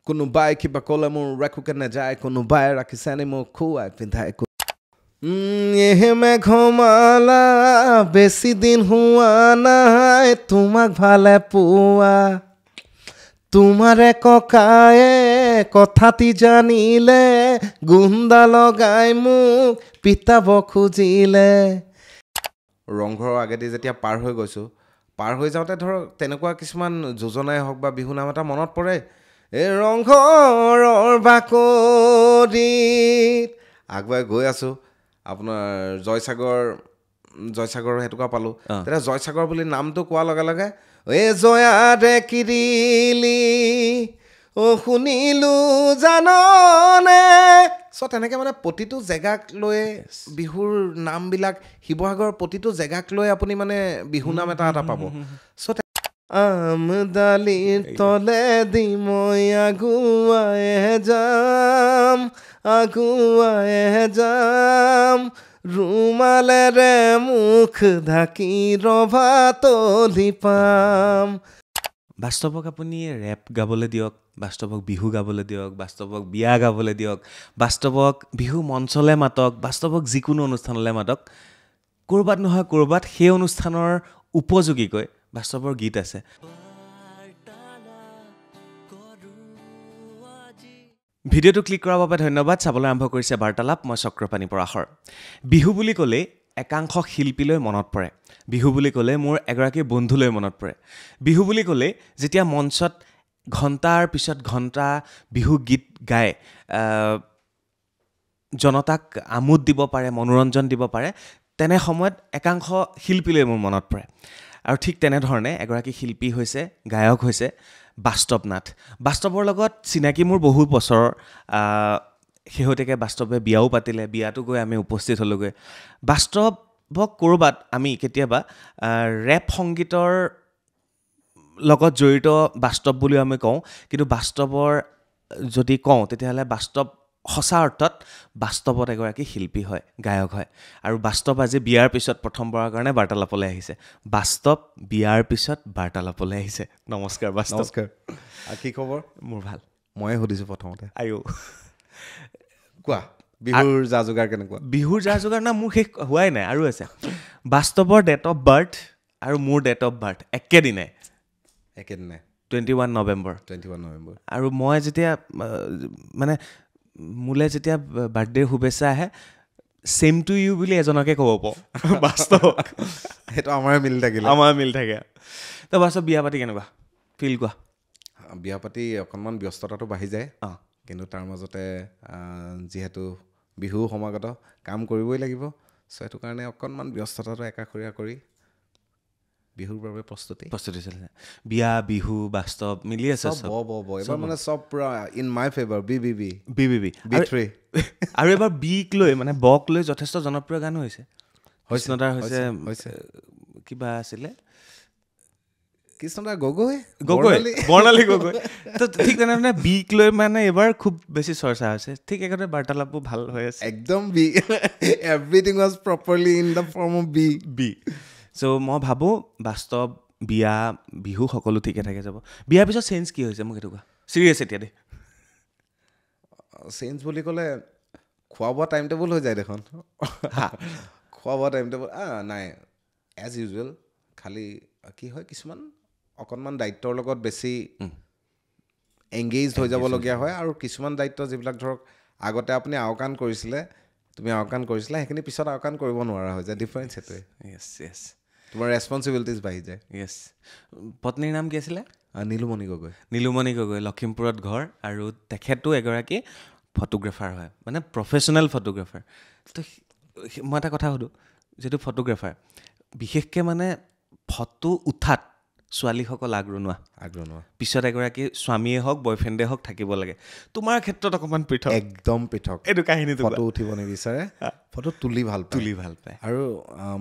কোনোবাই কিবা ক'লে মোৰ ৰাখোকে নাযায় কোনোবাই ৰাখিছেনে মোক খুৱাই পিন্ধাই মেঘমালা বেছি দিন হোৱা নাই তোমাক ভালে পোৱা তোমাৰে ককায়ে কথাটি জানিলে গুণ্ডা লগাই মোক পিতাব খুজিলে ৰংঘৰৰ আগেদি যেতিয়া পাৰ হৈ গৈছোঁ পাৰ হৈ যাওঁতে ধৰক তেনেকুৱা কিছুমান যোজনাই হওক বা বিহু নাম এটা মনত পৰে এই ৰংঘৰৰ বাকৰিত আগুৱাই গৈ আছোঁ আপোনাৰ জয়সাগৰৰ সেইটোকা পালোঁ তেতিয়া জয়সাগৰ বুলি নামটো কোৱাৰ লগে লগে এই জয়াৰে কিৰিলি শুনিলোঁ জাননে তেনেকৈ মানে প্ৰতিটো জেগাক লৈ বিহুৰ নামবিলাক শিৱসাগৰৰ প্ৰতিটো জেগাক লৈ আপুনি মানে বিহু নাম এটা পাব আমদালিৰ তলেদি মই আগুৱাই যাম ৰুমালেৰে মুখ ঢাকি ৰভা তলি পাম বাস্তৱক আপুনি ৰেপ গাবলৈ দিয়ক বাস্তৱক বিহু গাবলৈ দিয়ক বাস্তৱক বিয়া গাবলৈ দিয়ক বাস্তৱক বিহু মঞ্চলৈ মাতক বাস্তৱক যিকোনো অনুষ্ঠানলৈ মাতক ক'ৰবাত নহয় ক'ৰবাত সেই অনুষ্ঠানৰ উপযোগীকৈ বাস্তৱৰ গীত আছে ভিডিঅ'টো ক্লিক কৰাৰ বাবে ধন্যবাদ চাবলৈ আৰম্ভ কৰিছে বাৰ্তালাপ মই চক্ৰপাণী পৰাশৰ বিহু বুলি ক'লে একাংশ শিল্পীলৈ মনত পৰে বিহু বুলি ক'লে মোৰ এগৰাকী বন্ধুলৈ মনত পৰে বিহু বুলি ক'লে যেতিয়া মঞ্চত ঘণ্টাৰ পিছত ঘণ্টা বিহু গীত গায় জনতাক আমোদ দিব পাৰে মনোৰঞ্জন দিব পাৰে তেনে সময়ত একাংশ শিল্পীলৈ মোৰ মনত পৰে আৰু ঠিক তেনেধৰণে এগৰাকী শিল্পী হৈছে গায়ক হৈছে বাস্তৱ নাথ বাস্তৱৰ লগত চিনাকি মোৰ বহু বছৰৰ শেহতীয়াকৈ বাস্তৱে বিয়াও পাতিলে বিয়াতো গৈ আমি উপস্থিত হ'লোগৈ বাস্তৱক ক'ৰবাত আমি কেতিয়াবা ৰেপ সংগীতৰ লগত জড়িত বাস্তৱ বুলিও আমি কওঁ কিন্তু বাস্তৱৰ যদি কওঁ তেতিয়াহ'লে বাস্তৱ সঁচা অৰ্থত বাস্তৱত এগৰাকী শিল্পী হয় গায়ক হয় আৰু বাস্তৱ আজি বিয়াৰ পিছত প্ৰথমবাৰৰ কাৰণে বাৰ্তালাপলৈ আহিছে বাস্তৱ বিয়াৰ পিছত বাৰ্তালাপলৈ আহিছে নমস্কাৰ বাস্তৱ নমস্কাৰ কি খবৰ মোৰ ভাল ময়ে সুধিছোঁ প্ৰথমতে আয়ো কোৱা বিহুৰ যা যোগাৰ কেনেকুৱা বিহুৰ যা যোগাৰ না মোৰ শেষ হোৱাই নাই আৰু আছে বাস্তৱৰ ডেট অফ বাৰ্থ আৰু মোৰ ডেট অফ বাৰ্থ একেদিনাই 21 নৱেম্বৰ আৰু মই যেতিয়া মানে মোলৈ যেতিয়া বাৰ্থডেৰ শুভেচ্ছা আহে চেম টু ইউ বুলি এজনকে ক'ব পাওঁ বাস্তৱ সেইটো আমাৰ মিল থাকে তো বাস্তৱ বিয়া পাতি কেনেকুৱা ফিল কোৱা বিয়া পাতি অকণমান ব্যস্ততাটো বাঢ়ি যায় কিন্তু তাৰ মাজতে যিহেতু বিহু সমাগত কাম কৰিবই লাগিব সেইটো কাৰণে অকণমান ব্যস্ততাটো একাষৰীয়া কৰি বিহুৰ বাবে প্ৰস্তুতি চলিছে বিয়া বিহু বাস্তৱ মিলি আছে এবাৰ মানে চব পুৰা ইন মাই ফেভাৰ বি আৰু এবাৰ বিক লৈ মানে বক লৈ যথেষ্ট জনপ্ৰিয় গানো হৈছে কৃষ্ণদাৰ হৈছে কিবা আছিলে কৃষ্ণদাৰ গগৈ বৰ্ণালী গগৈ তো ঠিক তেনেধৰণে বিক লৈ মানে এইবাৰ খুব বেছি চৰ্চা হৈছে ঠিক একেদৰে বাৰ্তালাপো ভাল হৈ আছে একদম be everything was properly in the form of be so' মই ভাবোঁ বাস্তৱ বিয়া বিহু সকলো ঠিকে থাকে যাব বিয়াৰ পিছত চেঞ্জ কি হৈছে মোক সেইটো কোৱা চিৰিয়াছ এতিয়া দেই চেঞ্জ বুলি ক'লে খোৱা বোৱা টাইম টেবুল হৈ যায় দেখোন খোৱা বোৱা টাইম টেবুল নাই এজ ইউজুৱেল খালি কি হয় কিছুমান অকণমান দায়িত্বৰ লগত বেছি এংগেজ হৈ যাবলগীয়া হয় আৰু কিছুমান দায়িত্ব যিবিলাক ধৰক আগতে আপুনি আওকাণ কৰিছিলে সেইখিনি পিছত আওকাণ কৰিব নোৱাৰা হৈ যায় ডিফাৰেঞ্চ সেইটোৱে য়েছ তোমাৰ ৰেছপনচিবিলিটিজ বাঢ়ি যায় য়েছ পত্নীৰ নাম কি আছিলে নীলুমণি গগৈ লখিমপুৰত ঘৰ আৰু তেখেতো এগৰাকী ফটোগ্ৰাফাৰ হয় মানে প্ৰফেশ্যনেল ফটোগ্ৰাফাৰ তো মই এটা কথা সুধোঁ যিটো ফটোগ্ৰাফাৰ বিশেষকৈ মানে ফটো উঠাত ছোৱালীসকল আগৰণুৱা পিছত এগৰাকী স্বামীয়ে হওক বয়ফ্ৰেণ্ডে হওক থাকিব লাগে তোমাৰ ক্ষেত্ৰত অকণমান পৃথক একদম পৃথক এইটো কাহিনীটো ফটো উঠিব নিবিচাৰে ফটো তুলি ভাল পায় আৰু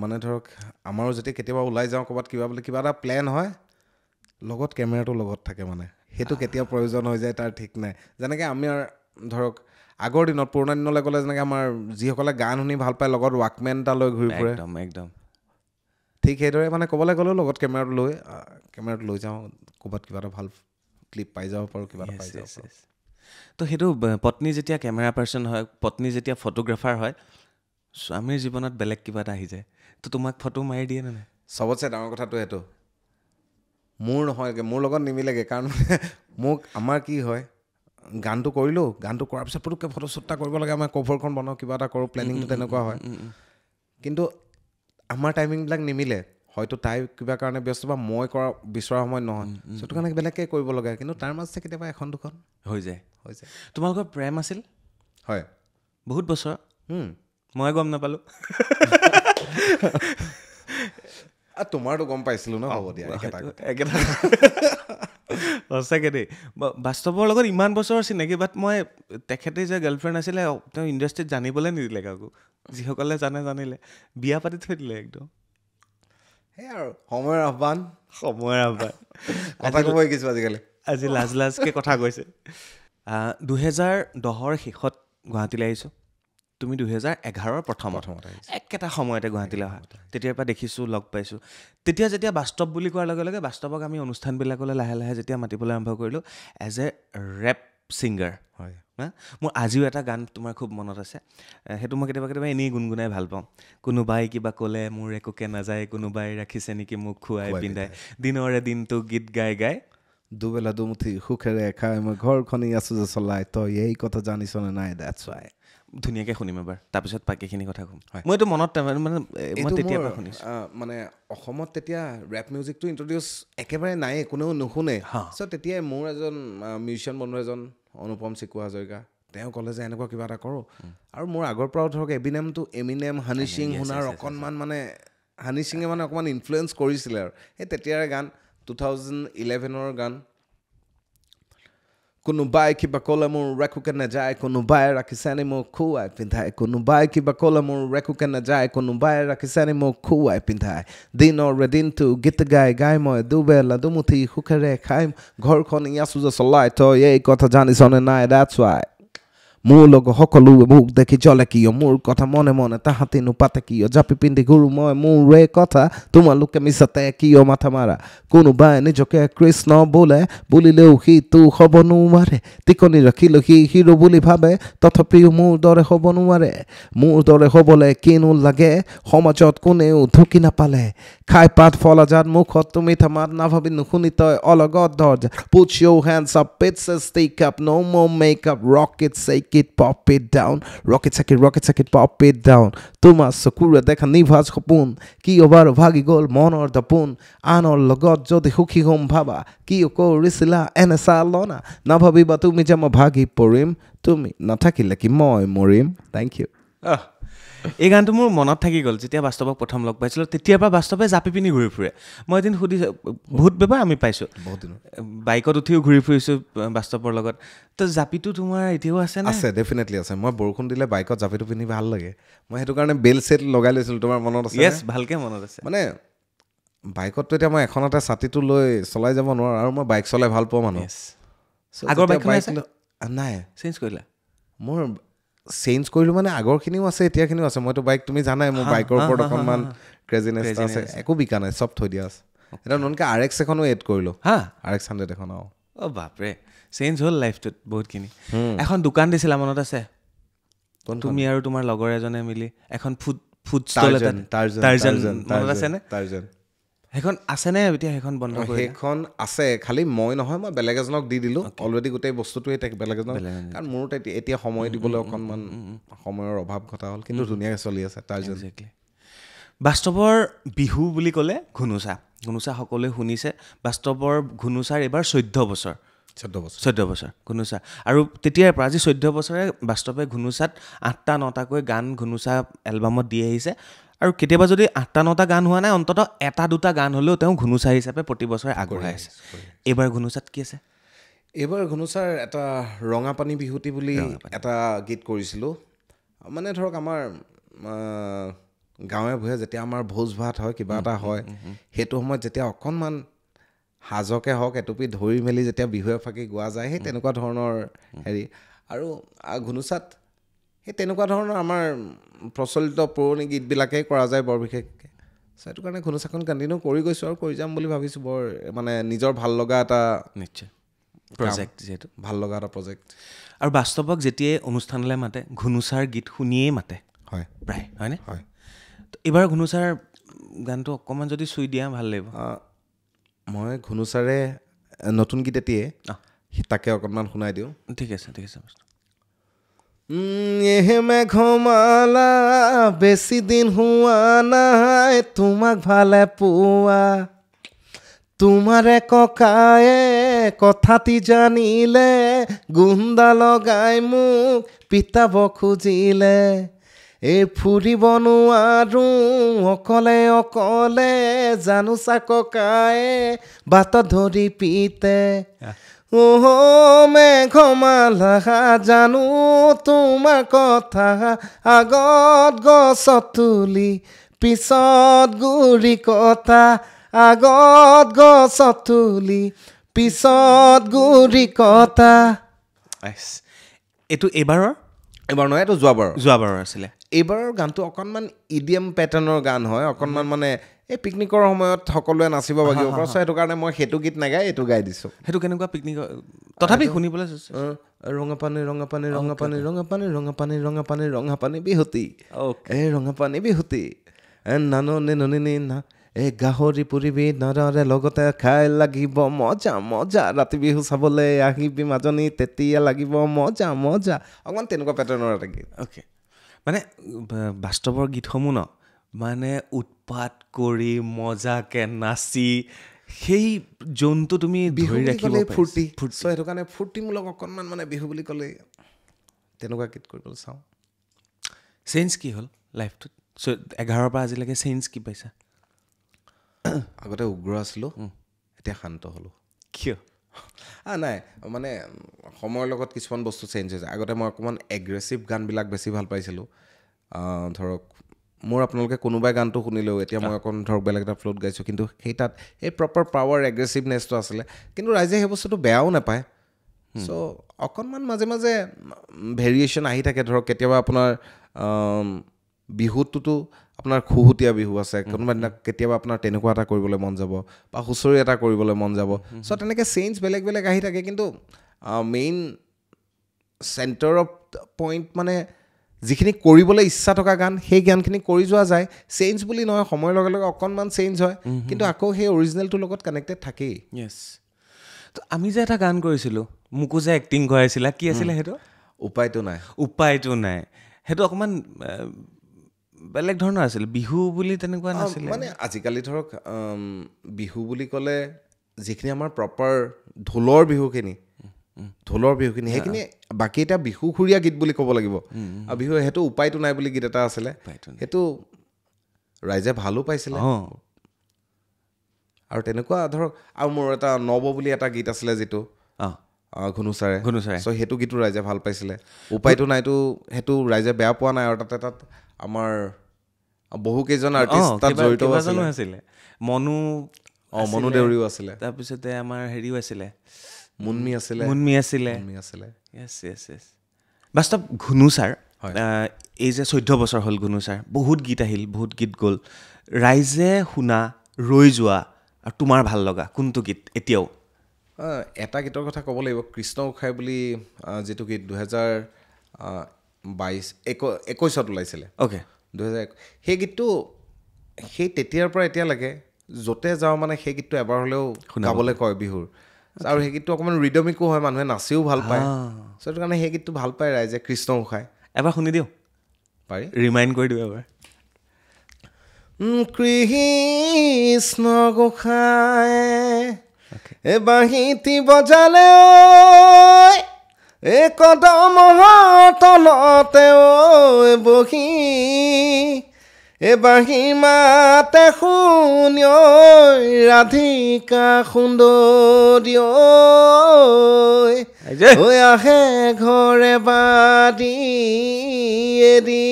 মানে ধৰক আমাৰো যেতিয়া কেতিয়াবা ওলাই যাওঁ ক'ৰবাত কিবা এটা প্লেন হয় লগত কেমেৰাটো লগত থাকে মানে সেইটো কেতিয়া প্ৰয়োজন হৈ যায় তাৰ ঠিক নাই যেনেকৈ আমি ধৰক আগৰ দিনত পুৰণা দিনলৈ গ'লে যেনেকৈ আমাৰ যিসকলে গান শুনি ভাল পায় লগত ৱাকমেন এটা লৈ ঘূৰি ফুৰে একদম ঠিক সেইদৰে মানে ক'বলৈ গ'লেও লগত কেমেৰাটো লৈ যাওঁ ক'ৰবাত কিবা এটা ভাল ক্লিপ পাই যাব পাৰোঁ কিবা এটা পাই যাব পাৰোঁ তো সেইটো পত্নী যেতিয়া কেমেৰা পাৰ্চন হয় পত্নী যেতিয়া ফটোগ্ৰাফাৰ হয় স্বামীৰ জীৱনত বেলেগ কিবা এটা আহি যায় তো তোমাক ফটো মাৰি দিয়ে নে নাই চবতছে ডাঙৰ কথাটো সেইটো মোৰ নহয়গৈ মোৰ লগত নিমিলেগৈ কাৰণ মোক আমাৰ কি হয় গানটো কৰিলোঁ গানটো কৰাৰ পিছত পুতুককৈ ফটোশ্বুট এটা কৰিব লাগে আমাৰ কভাৰখন বনাওঁ কিবা এটা কৰোঁ প্লেনিংটো তেনেকুৱা হয় কিন্তু আমাৰ টাইমিংবিলাক নিমিলে হয়তো তাই কিবা কাৰণে ব্যস্ত বা মই কৰা বিচৰা সময়ত নহয় সেইটো কাৰণে বেলেগকৈ কৰিব লগা কিন্তু তাৰ মাজতে কেতিয়াবা এখন দুখন হৈ যায় তোমালোকৰ প্ৰেম আছিল হয় বহুত বছৰ মই গম নাপালোঁ তোমাৰতো গম পাইছিলোঁ ন হ'ব দিয়া একেটা সঁচাকৈ দেই বাস্তৱৰ লগত ইমান বছৰৰ চিনাকি বাট মই তেখেতে যে গাৰ্লফ্ৰেণ্ড আছিলে তেওঁ ইণ্ডাষ্ট্ৰীত জানিবলৈ নিদিলে কাকো যিসকলে জানিলে বিয়া পাতি থৈ দিলে একদম সেই আৰু সময়ৰ আহ্বান কথা ক'ব শিকিছোঁ আজিকালি আজি লাজকৈ কথা কৈছে 2010ৰ শেষত গুৱাহাটীলৈ আহিছোঁ তুমি 2011ৰ প্ৰথমত একেটা সময়তে গুৱাহাটীলৈ অহা তেতিয়াৰ পৰা দেখিছোঁ লগ পাইছোঁ তেতিয়া যেতিয়া বাস্তৱ বুলি কোৱাৰ লগে লগে বাস্তৱক আমি অনুষ্ঠানবিলাকলৈ লাহে লাহে যেতিয়া মাতিবলৈ আৰম্ভ কৰিলোঁ এজ এ ৰেপ ছিংগাৰ হয় মোৰ আজিও এটা গান তোমাৰ খুব মনত আছে সেইটো মই কেতিয়াবা এনেই গুণগুণাই ভাল পাওঁ কোনোবাই কিবা ক'লে মোৰ একোকে নাযায় কোনোবাই ৰাখিছে নেকি মোক খুৱাই পিন্ধাই দিনৰে দিনটো গীত গাই গাই দুবেলা দুমুঠি সুখেৰে খাই মই ঘৰখনি আছোঁ যে চলাই তই এই কথা জানিছনে নাই দ্যাটছ ৱাই ধুনীয়াকৈ শুনিম এবাৰ তাৰপিছত বাকীখিনি কথা ক'ম মই এইটো মনত মানে মই তেতিয়াৰ পৰা শুনিছোঁ মানে অসমত তেতিয়া ৰেপ মিউজিকটো ইণ্ট্ৰডিউচ একেবাৰে নায়েই কোনেও নুশুনে চ' তেতিয়াই মোৰ এজন মিউজিচিয়ান বন্ধু এজন অনুপম চিকু হাজৰিকা তেওঁ ক'লে যে এনেকুৱা কিবা এটা কৰোঁ আৰু মোৰ আগৰ পৰাও ধৰক এমিনেম হানি সিং শুনাৰ অকণমান মানে হানি সিঙে মানে অকণমান ইনফ্লুৱেঞ্চ কৰিছিলে আৰু সেই তেতিয়াৰে গান 2011ৰ গান কোনোবাই কিবা ক'লে মোৰ ৰেখোকে নাযায় কোনোবাই ৰাখিছেনি মোক খুৱাই পিন্ধাই কোনোবাই কিবা ক'লে মোৰ ৰেখোকে নাযায় কোনোবাই ৰাখিছেনি মোক খুৱাই পিন্ধাই দিনৰে দিনটো গীত গাই গাই মই দুবেলা দুমুঠি সুখেৰে খাই ঘৰখন আছোঁ যে চলাই তই এই কথা জানিছনে নাই দ্যাটছ ৱাই মোৰ লগত সকলোৱে মোক দেখি চলে কিয় মোৰ কথা মনে মনে তাহাঁতি নোপাতে কিয় জাপি পিন্ধি ঘূৰো মই মোৰ এই কথা তোমালোকে মিছাতে কিয় মাথা মাৰা কোনোবাই নিজকে কৃষ্ণ বুলিলেও সিটো হ'ব নোৱাৰে টিকনি ৰাখিলেও সি হিৰো বুলি ভাবে তথাপিও মোৰ দৰে হ'ব নোৱাৰে মোৰ দৰে হ'বলৈ কিনো লাগে সমাজত কোনেও ঢুকি নাপালে খাই পাত ফলা যাত মুখত তুমি থামাত নাভাবি নুশুনি তই অলগত ধৰ put your hands up it's a stick up no more makeup rock it shake it pop it down rock it shake it pop it down তোমাৰ চকুৰে দেখা নিভাজ সপোন কিয় বাৰু ভাগি গ'ল মনৰ দপোন আনৰ লগত যদি সুখী হ'ম ভাবা কিয় কৰিছিলা এনে চালনা নাভাবিবা তুমি যে মই ভাগি পৰিম তুমি নাথাকিলে কি মই মৰিম থেংক ইউ এই গানটো মোৰ মনত থাকি গ'ল যেতিয়া বাস্তৱক প্ৰথম লগ পাইছিলোঁ তেতিয়াৰ পৰা বাস্তৱে জাপি পিনি ঘূৰি ফুৰে মই এদিন সুধিছোঁ বহুত ব্যৱহাৰ আমি পাইছোঁ বাইকত উঠিও ঘূৰি ফুৰিছোঁ বাস্তৱৰ লগত তো জাপিটো তোমাৰ এতিয়াও আছে আছে ডেফিনেটলি আছে মই বৰষুণ দিলে বাইকত জাপিটো পিন্ধি ভাল লাগে মই সেইটো কাৰণে বেল ছেট লগাই লৈছিলোঁ তোমাৰ মনত আছে য়েছ ভালকৈ মনত আছে মানে বাইকততো এতিয়া মই এখনতে ছাতিটো লৈ চলাই যাব নোৱাৰোঁ আৰু মই বাইক চলাই ভাল পাওঁ মানুহ আগৰ বাইকখন নাই চেঞ্জ কৰিলা মোৰ চেঞ্জ কৰিলোঁ মানে আগৰখিনিও আছে এতিয়াখিনিও আছে মইতো বাইক তুমি জানাই মোৰ বাইকৰ ওপৰত অকণমান ক্ৰেজিনেছ আছে একো বিকা নাই চব থৈ দিয়া আছে এতিয়া নতুনকৈ RX এখনো এড কৰিলোঁ RX 100 এখন বাপৰে চেঞ্জ হ'ল লাইফটোত বহুতখিনি এখন দোকান দিছিলা মনত আছে তুমি আৰু তোমাৰ লগৰ এজনে মিলি এখন ফুড ষ্টল এটা টাৰ্জন মনত আছেনে সেইখন আছেনে এতিয়া সেইখন বন্ধ কৰি সেইখন আছে খালি মই নহয় মই বেলেগ এজনক দি দিলোঁ অলৰেডি গোটেই বস্তুটোৱে বেলেগ এজনক কাৰণ মোৰ এতিয়া সময় দিবলৈ অকণমান সময়ৰ অভাৱ ঘটা হ'ল কিন্তু ধুনীয়াকৈ চলি আছে টাৰ্জন বাস্তৱৰ বিহু বুলি ক'লে ঘুনুচা সকলোৱে শুনিছে বাস্তৱৰ ঘুনুচাৰ এইবাৰ 14 বছৰ ঘুনুচা আৰু তেতিয়াৰ পৰা আজি 14 বছৰে বাস্তৱে ঘুনুচাত 8টা 9টাকৈ গান ঘুনুচা এলবামত দি আহিছে আৰু কেতিয়াবা যদি 8টা 9টা গান হোৱা নাই অন্ততঃ 1-2টা গান হ'লেও তেওঁ ঘুনুচা হিচাপে প্ৰতি বছৰে আগবঢ়াই আছে এইবাৰ ঘুনুচাত কি আছে এইবাৰ ঘুনুচাৰ এটা ৰঙাপানী বিহুতি বুলি এটা গীত কৰিছিলোঁ মানে ধৰক আমাৰ গাঁৱে ভূঞে যেতিয়া আমাৰ ভোজ ভাত হয় কিবা এটা হয় সেইটো সময়ত যেতিয়া অকণমান সাজকে হওক এটুপি ধৰি মেলি যেতিয়া বিহুৱে ফাকি গোৱা যায় সেই তেনেকুৱা ধৰণৰ হেৰি আৰু ঘুনুচাত সেই তেনেকুৱা ধৰণৰ আমাৰ প্ৰচলিত পুৰণি গীতবিলাকেই কৰা যায় বৰ বিশেষকৈ সেইটো কাৰণে ঘুনুচাখন কণ্টিনিউ কৰি গৈছোঁ আৰু কৰি যাম বুলি ভাবিছোঁ বৰ মানে নিজৰ ভাল লগা এটা নিশ্চয় প্ৰজেক্ট যিহেতু ভাল লগা এটা প্ৰজেক্ট আৰু বাস্তৱক যেতিয়াই অনুষ্ঠানলৈ মাতে ঘুনুচাৰ গীত শুনিয়েই মাতে হয় প্ৰায় হয়নে হয় এইবাৰ ঘুনুচাৰ গানটো অকণমান যদি চুই দিয়া ভাল লাগিব মই ঘুনুচাৰে নতুন গীত এটিয়ে তাকে অকণমান শুনাই দিওঁ ঠিক আছে এহে মেঘমালা বেছি দিন হোৱা নাই তোমাক ভালে পোৱা তোমাৰে ককায়ে কথাটি জানিলে গুণ্ডা লগাই মোক পিতাব খুজিলে এই ফুৰিব নোৱাৰো অকলে অকলে জানোচা ককায়ে বাট ধৰি পিতে মেঘমালা জানো তোমাৰ কথা আগত গছত তুলি পিছত গুৰি কটা আগত গছত তুলি পিছত গুৰি কটা এইটো এইবাৰ নহয় এইটো যোৱাবাৰৰ আছিলে এইবাৰৰ গানটো অকণমান ইডিএম পেটাৰ্ণৰ গান হয় অকণমান মানে এই পিকনিকৰ সময়ত সকলোৱে নাচিব লাগিব পৰা সেইটো কাৰণে মই সেইটো গীত নাগাই এইটো গাই দিছোঁ সেইটো কেনেকুৱা পিকনিকৰ তথাপি শুনিবলৈ ৰঙা পানী ৰঙা পানী ৰঙা পানী ৰঙা পানী ৰঙা পানী ৰঙা পানী ৰঙা পানী বিহুতি এই ৰঙা পানী বিহুতি নাননি ননি না এই গাহৰি পুৰিবি নৰে লগতে খাই লাগিব মজা মজা ৰাতি বিহু চাবলৈ আহিবি মাজনী তেতিয়া লাগিব মজা মজা অকণমান তেনেকুৱা পেটাৰ্ণৰ এটা গীত অ'কে মানে বাস্তৱৰ গীতসমূহ ন মানে উৎপাত কৰি মজাকে নাচি সেই জোনটো তুমি ধৰি ৰাখিব ফূৰ্তি সেইটো কাৰণে ফূৰ্তিমূলক অকণমান মানে বিহু বুলি ক'লে তেনেকুৱা গীত কৰিবলৈ চাওঁ চেঞ্জ কি হ'ল লাইফটোত 11 পৰা আজিলৈকে চেঞ্জ কি পাইছা আগতে উগ্ৰ আছিলোঁ এতিয়া শান্ত হ'লোঁ কিয় নাই মানে সময়ৰ লগত কিছুমান বস্তু চেঞ্জ হৈছে আগতে মই অকণমান এগ্ৰেছিভ গানবিলাক বেছি ভাল পাইছিলোঁ ধৰক মোৰ আপোনালোকে কোনোবাই গানটো শুনিলেও এতিয়া মই অকণ ধৰক বেলেগ এটা ফ্ল'ত গাইছোঁ কিন্তু সেই তাত এই প্ৰপাৰ পাৱাৰ এগ্ৰেছিভনেছটো আছিলে কিন্তু ৰাইজে সেই বস্তুটো বেয়াও নাপায় চ' অকণমান মাজে মাজে ভেৰিয়েশ্যন আহি থাকে ধৰক কেতিয়াবা আপোনাৰ বিহুটোতো আপোনাৰ খুহুতীয়া বিহু আছে কোনোবা দিনা কেতিয়াবা আপোনাৰ তেনেকুৱা এটা কৰিবলৈ মন যাব বা হুঁচৰি এটা কৰিবলৈ মন যাব চ' তেনেকৈ চেঞ্জ বেলেগ বেলেগ আহি থাকে কিন্তু মেইন চেণ্টাৰ অফ পইণ্ট মানে যিখিনি কৰিবলৈ ইচ্ছা থকা গান সেই গানখিনি কৰি যোৱা যায় চেঞ্জ বুলি নহয় সময়ৰ লগে লগে অকণমান চেঞ্জ হয় কিন্তু আকৌ সেই অৰিজিনেলটোৰ লগত কানেক্টেড থাকেই য়েছ তো আমি যে এটা গান কৰিছিলোঁ মোকো যে এক্টিং কৰাইছিলা কি আছিলে সেইটো উপায়টো নাই সেইটো অকণমান বেলেগ ধৰণৰ আছিল বিহু বুলি তেনেকুৱা নাছিলে মানে আজিকালি ধৰক বিহু বুলি ক'লে যিখিনি আমাৰ প্ৰপাৰ ঢোলৰ বিহুখিনি সেইখিনি বাকী এটা বিহুসুৰীয়া গীত বুলি ক'ব লাগিব আৰু বিহু সেইটো উপায়টো নাই বুলি গীত এটা আছিলে সেইটো ৰাইজে ভালো পাইছিলে আৰু তেনেকুৱা ধৰক আৰু মোৰ এটা নৱ বুলি এটা গীত আছিলে যিটো ঘুনুচাৰে চ' সেইটো গীতো ৰাইজে ভাল পাইছিলে উপায়টো নাইতো সেইটো ৰাইজে বেয়া পোৱা নাই আৰু তাত আমাৰ বহুকেইজন আৰ্টিষ্ট তাত জড়িত আছিলে মনু দেউৰীও আছিলে তাৰপিছতে আমাৰ হেৰিও আছিলে মুন্মি আছিলে বাস্তৱ ঘুনুচাৰ এই যে 14 বছৰ হ'ল ঘুনুচাৰ বহুত গীত আহিল বহুত গীত গ'ল ৰাইজে শুনা ৰৈ যোৱা আৰু তোমাৰ ভাল লগা কোনটো গীত এতিয়াও এটা গীতৰ কথা ক'ব লাগিব কৃষ্ণ গোসাঁই বুলি যিটো গীত 2021 ওলাইছিলে অ'কে 2001 সেই গীতটো সেই তেতিয়াৰ পৰা এতিয়ালৈকে য'তে যাওঁ মানে সেই গীতটো এবাৰ হ'লেও গাবলৈ কয় বিহুৰ আৰু সেই গীতটো অকণমান ৰিডমিকো হয় মানুহে নাচিও ভাল পায় চ' সেইটো কাৰণে সেই গীতটো ভাল পায় ৰাইজে কৃষ্ণ গোসাঁই এবাৰ শুনি দিওঁ পাৰি ৰিমাইণ্ড কৰি দিওঁ এবাৰ কৃষ্ণ গোসাঁই বাঁহীটি বজালে এই কদমৰ তলতে বহি এই বাঁহী মাতে শুনি ৰাধিকা সুন্দৰী আহে ঘৰে বাদি এৰি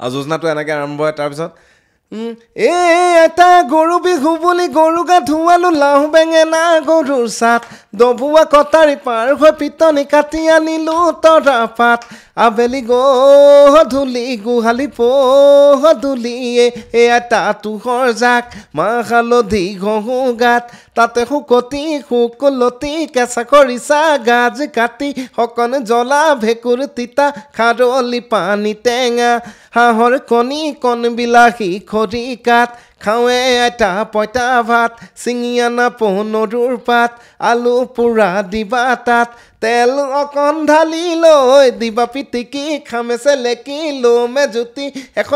আৰু যোজনাটো এনেকৈ আৰম্ভ হয় তাৰপিছত এটা গৰু বিহু বুলি গৰু গা ধুৱালো লাও বেঙেনা গৰুৰ চাট ডবুৱা কটাৰী পাৰ হৈ পিটনি কাটি আনিলো তৰা পাত আবেলি গধূলি গোহালি পধূলিয়ে এটা তুহৰ জাক মাহ হালধি ঘঁহো গাত তাতে শুকলতি কেঁচা খৰিচা গাজ কাটি সকন জ্বলা ভেঁকুৰ তিতা খাৰলি পানী টেঙা হাঁহৰ কণী কণ বিলাহী খৰি কাঠ খাওঁৱে আইতা পঁইতা ভাত চিঙি আনা পনৰুৰ পাত আলু পোৰা দিবা তাত তেল অকণ ঢালি লৈ দিবা পিটিকি খামে চেলেকি লমে জুতি এশ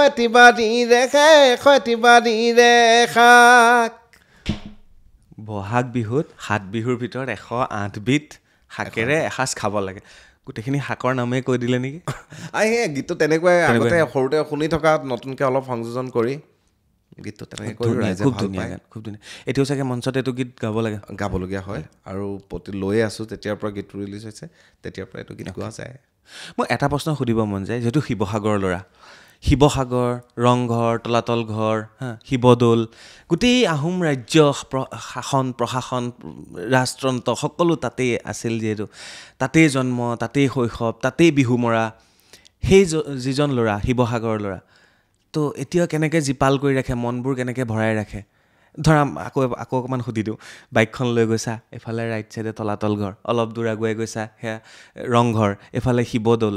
বাৰীৰে শাক বহাগ বিহুত 7 বিহুৰ ভিতৰত 108 বিধ শাকেৰে এসাঁজ খাব লাগে গোটেইখিনি শাকৰ নামেই কৈ দিলে নেকি সেই গীতটো তেনেকুৱাই আগতে সৰুতে শুনি থকা নতুনকৈ অলপ সংযোজন কৰি গীতটো তেনেকৈ কৰি ৰাইজে খুব ভাল ধুনীয়া পায় গান খুব ধুনীয়া এতিয়াও চাগে মঞ্চত এইটো গীত গাবলগীয়া হয় আৰু লৈয়ে আছোঁ তেতিয়াৰ পৰা গীতটো ৰিলিজ হৈছে তেতিয়াৰ পৰা এইটো গীত গোৱা যায় মই এটা প্ৰশ্ন সুধিব মন যায় যিহেতু শিৱসাগৰৰ ল'ৰা শিৱসাগৰ ৰংঘৰ তলাতল ঘৰ শিৱদৌল গোটেই আহোম ৰাজ্য শাসন প্ৰশাসন ৰাজতন্ত্ৰ সকলো তাতেই আছিল যিহেতু তাতেই জন্ম তাতেই শৈশৱ তাতেই বিহু মৰা সেই যিজন ল'ৰা শিৱসাগৰৰ ল'ৰা তো এতিয়া কেনেকৈ জীপাল কৰি ৰাখে মনবোৰ কেনেকৈ ভৰাই ৰাখে ধৰা আকৌ অকণমান সুধি দিওঁ বাইকখন লৈ গৈছা এফালে ৰাইট চাইডে তলাতল ঘৰ অলপ দূৰ আগুৱাই গৈছা সেয়া ৰংঘৰ এফালে শিৱদৌল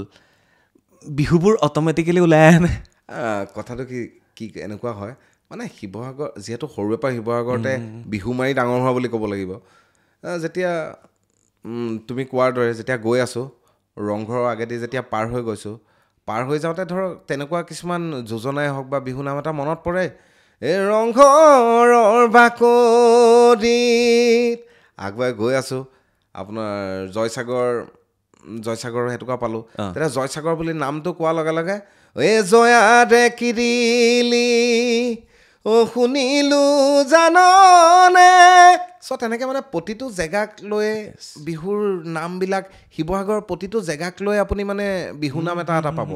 বিহুবোৰ অট'মেটিকেলি ওলাই আহে কথাটো কি এনেকুৱা হয় মানে শিৱসাগৰ যিহেতু সৰুৰে পৰা শিৱসাগৰতে বিহু মাৰি ডাঙৰ হোৱা বুলি ক'ব লাগিব যেতিয়া তুমি কোৱাৰ দৰে যেতিয়া গৈ আছোঁ ৰংঘৰৰ আগেদি যেতিয়া পাৰ হৈ গৈছোঁ পাৰ হৈ যাওঁতে ধৰক তেনেকুৱা কিছুমান যোজনাই হওক বা বিহু নাম এটা মনত পৰে এই ৰংঘৰৰ বাকৰিত আগুৱাই গৈ আছোঁ আপোনাৰ জয়সাগৰৰ সেইটোকা পালোঁ তেতিয়া জয়সাগৰ বুলি নামটো কোৱাৰ লগে লগে এই জয়াৰে কিৰিলি শুনিলোঁ জাননে তেনেকৈ মানে প্ৰতিটো জেগাক লৈ বিহুৰ নামবিলাক শিৱসাগৰৰ প্ৰতিটো জেগাক লৈ আপুনি মানে বিহু নাম এটা পাব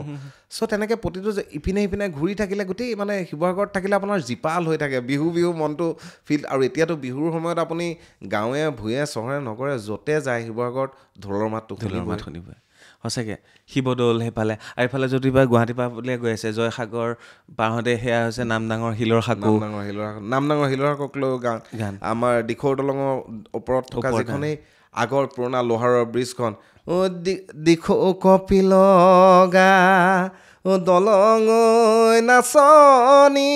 তেনেকৈ প্ৰতিটো ইপিনে সিপিনে ঘূৰি থাকিলে গোটেই মানে শিৱসাগৰত থাকিলে আপোনাৰ জীপাল হৈ থাকে বিহু মনটো ফিল আৰু এতিয়াতো বিহুৰ সময়ত আপুনি গাঁৱে ভূঞে চহৰে নগৰে য'তে যায় শিৱসাগৰত ঢোলৰ মাত শুনিব সঁচাকৈ শিৱদৌল সেইফালে আৰু এইফালে যদি বা গুৱাহাটীৰ পৰা বুলিয়ে গৈ আছে জয়সাগৰ পাৰহঁতে সেয়া হৈছে নামডাঙৰ শিলৰ সাঁকো নামডাঙৰ শিলৰ সাঁকোক লৈ গান আমাৰ দিখৌৰ দলঙৰ ওপৰত থকা যিখনেই আগৰ পুৰণা লোহাৰৰ ব্ৰিজখন দিখৌ কপিলগা দলং নাচনি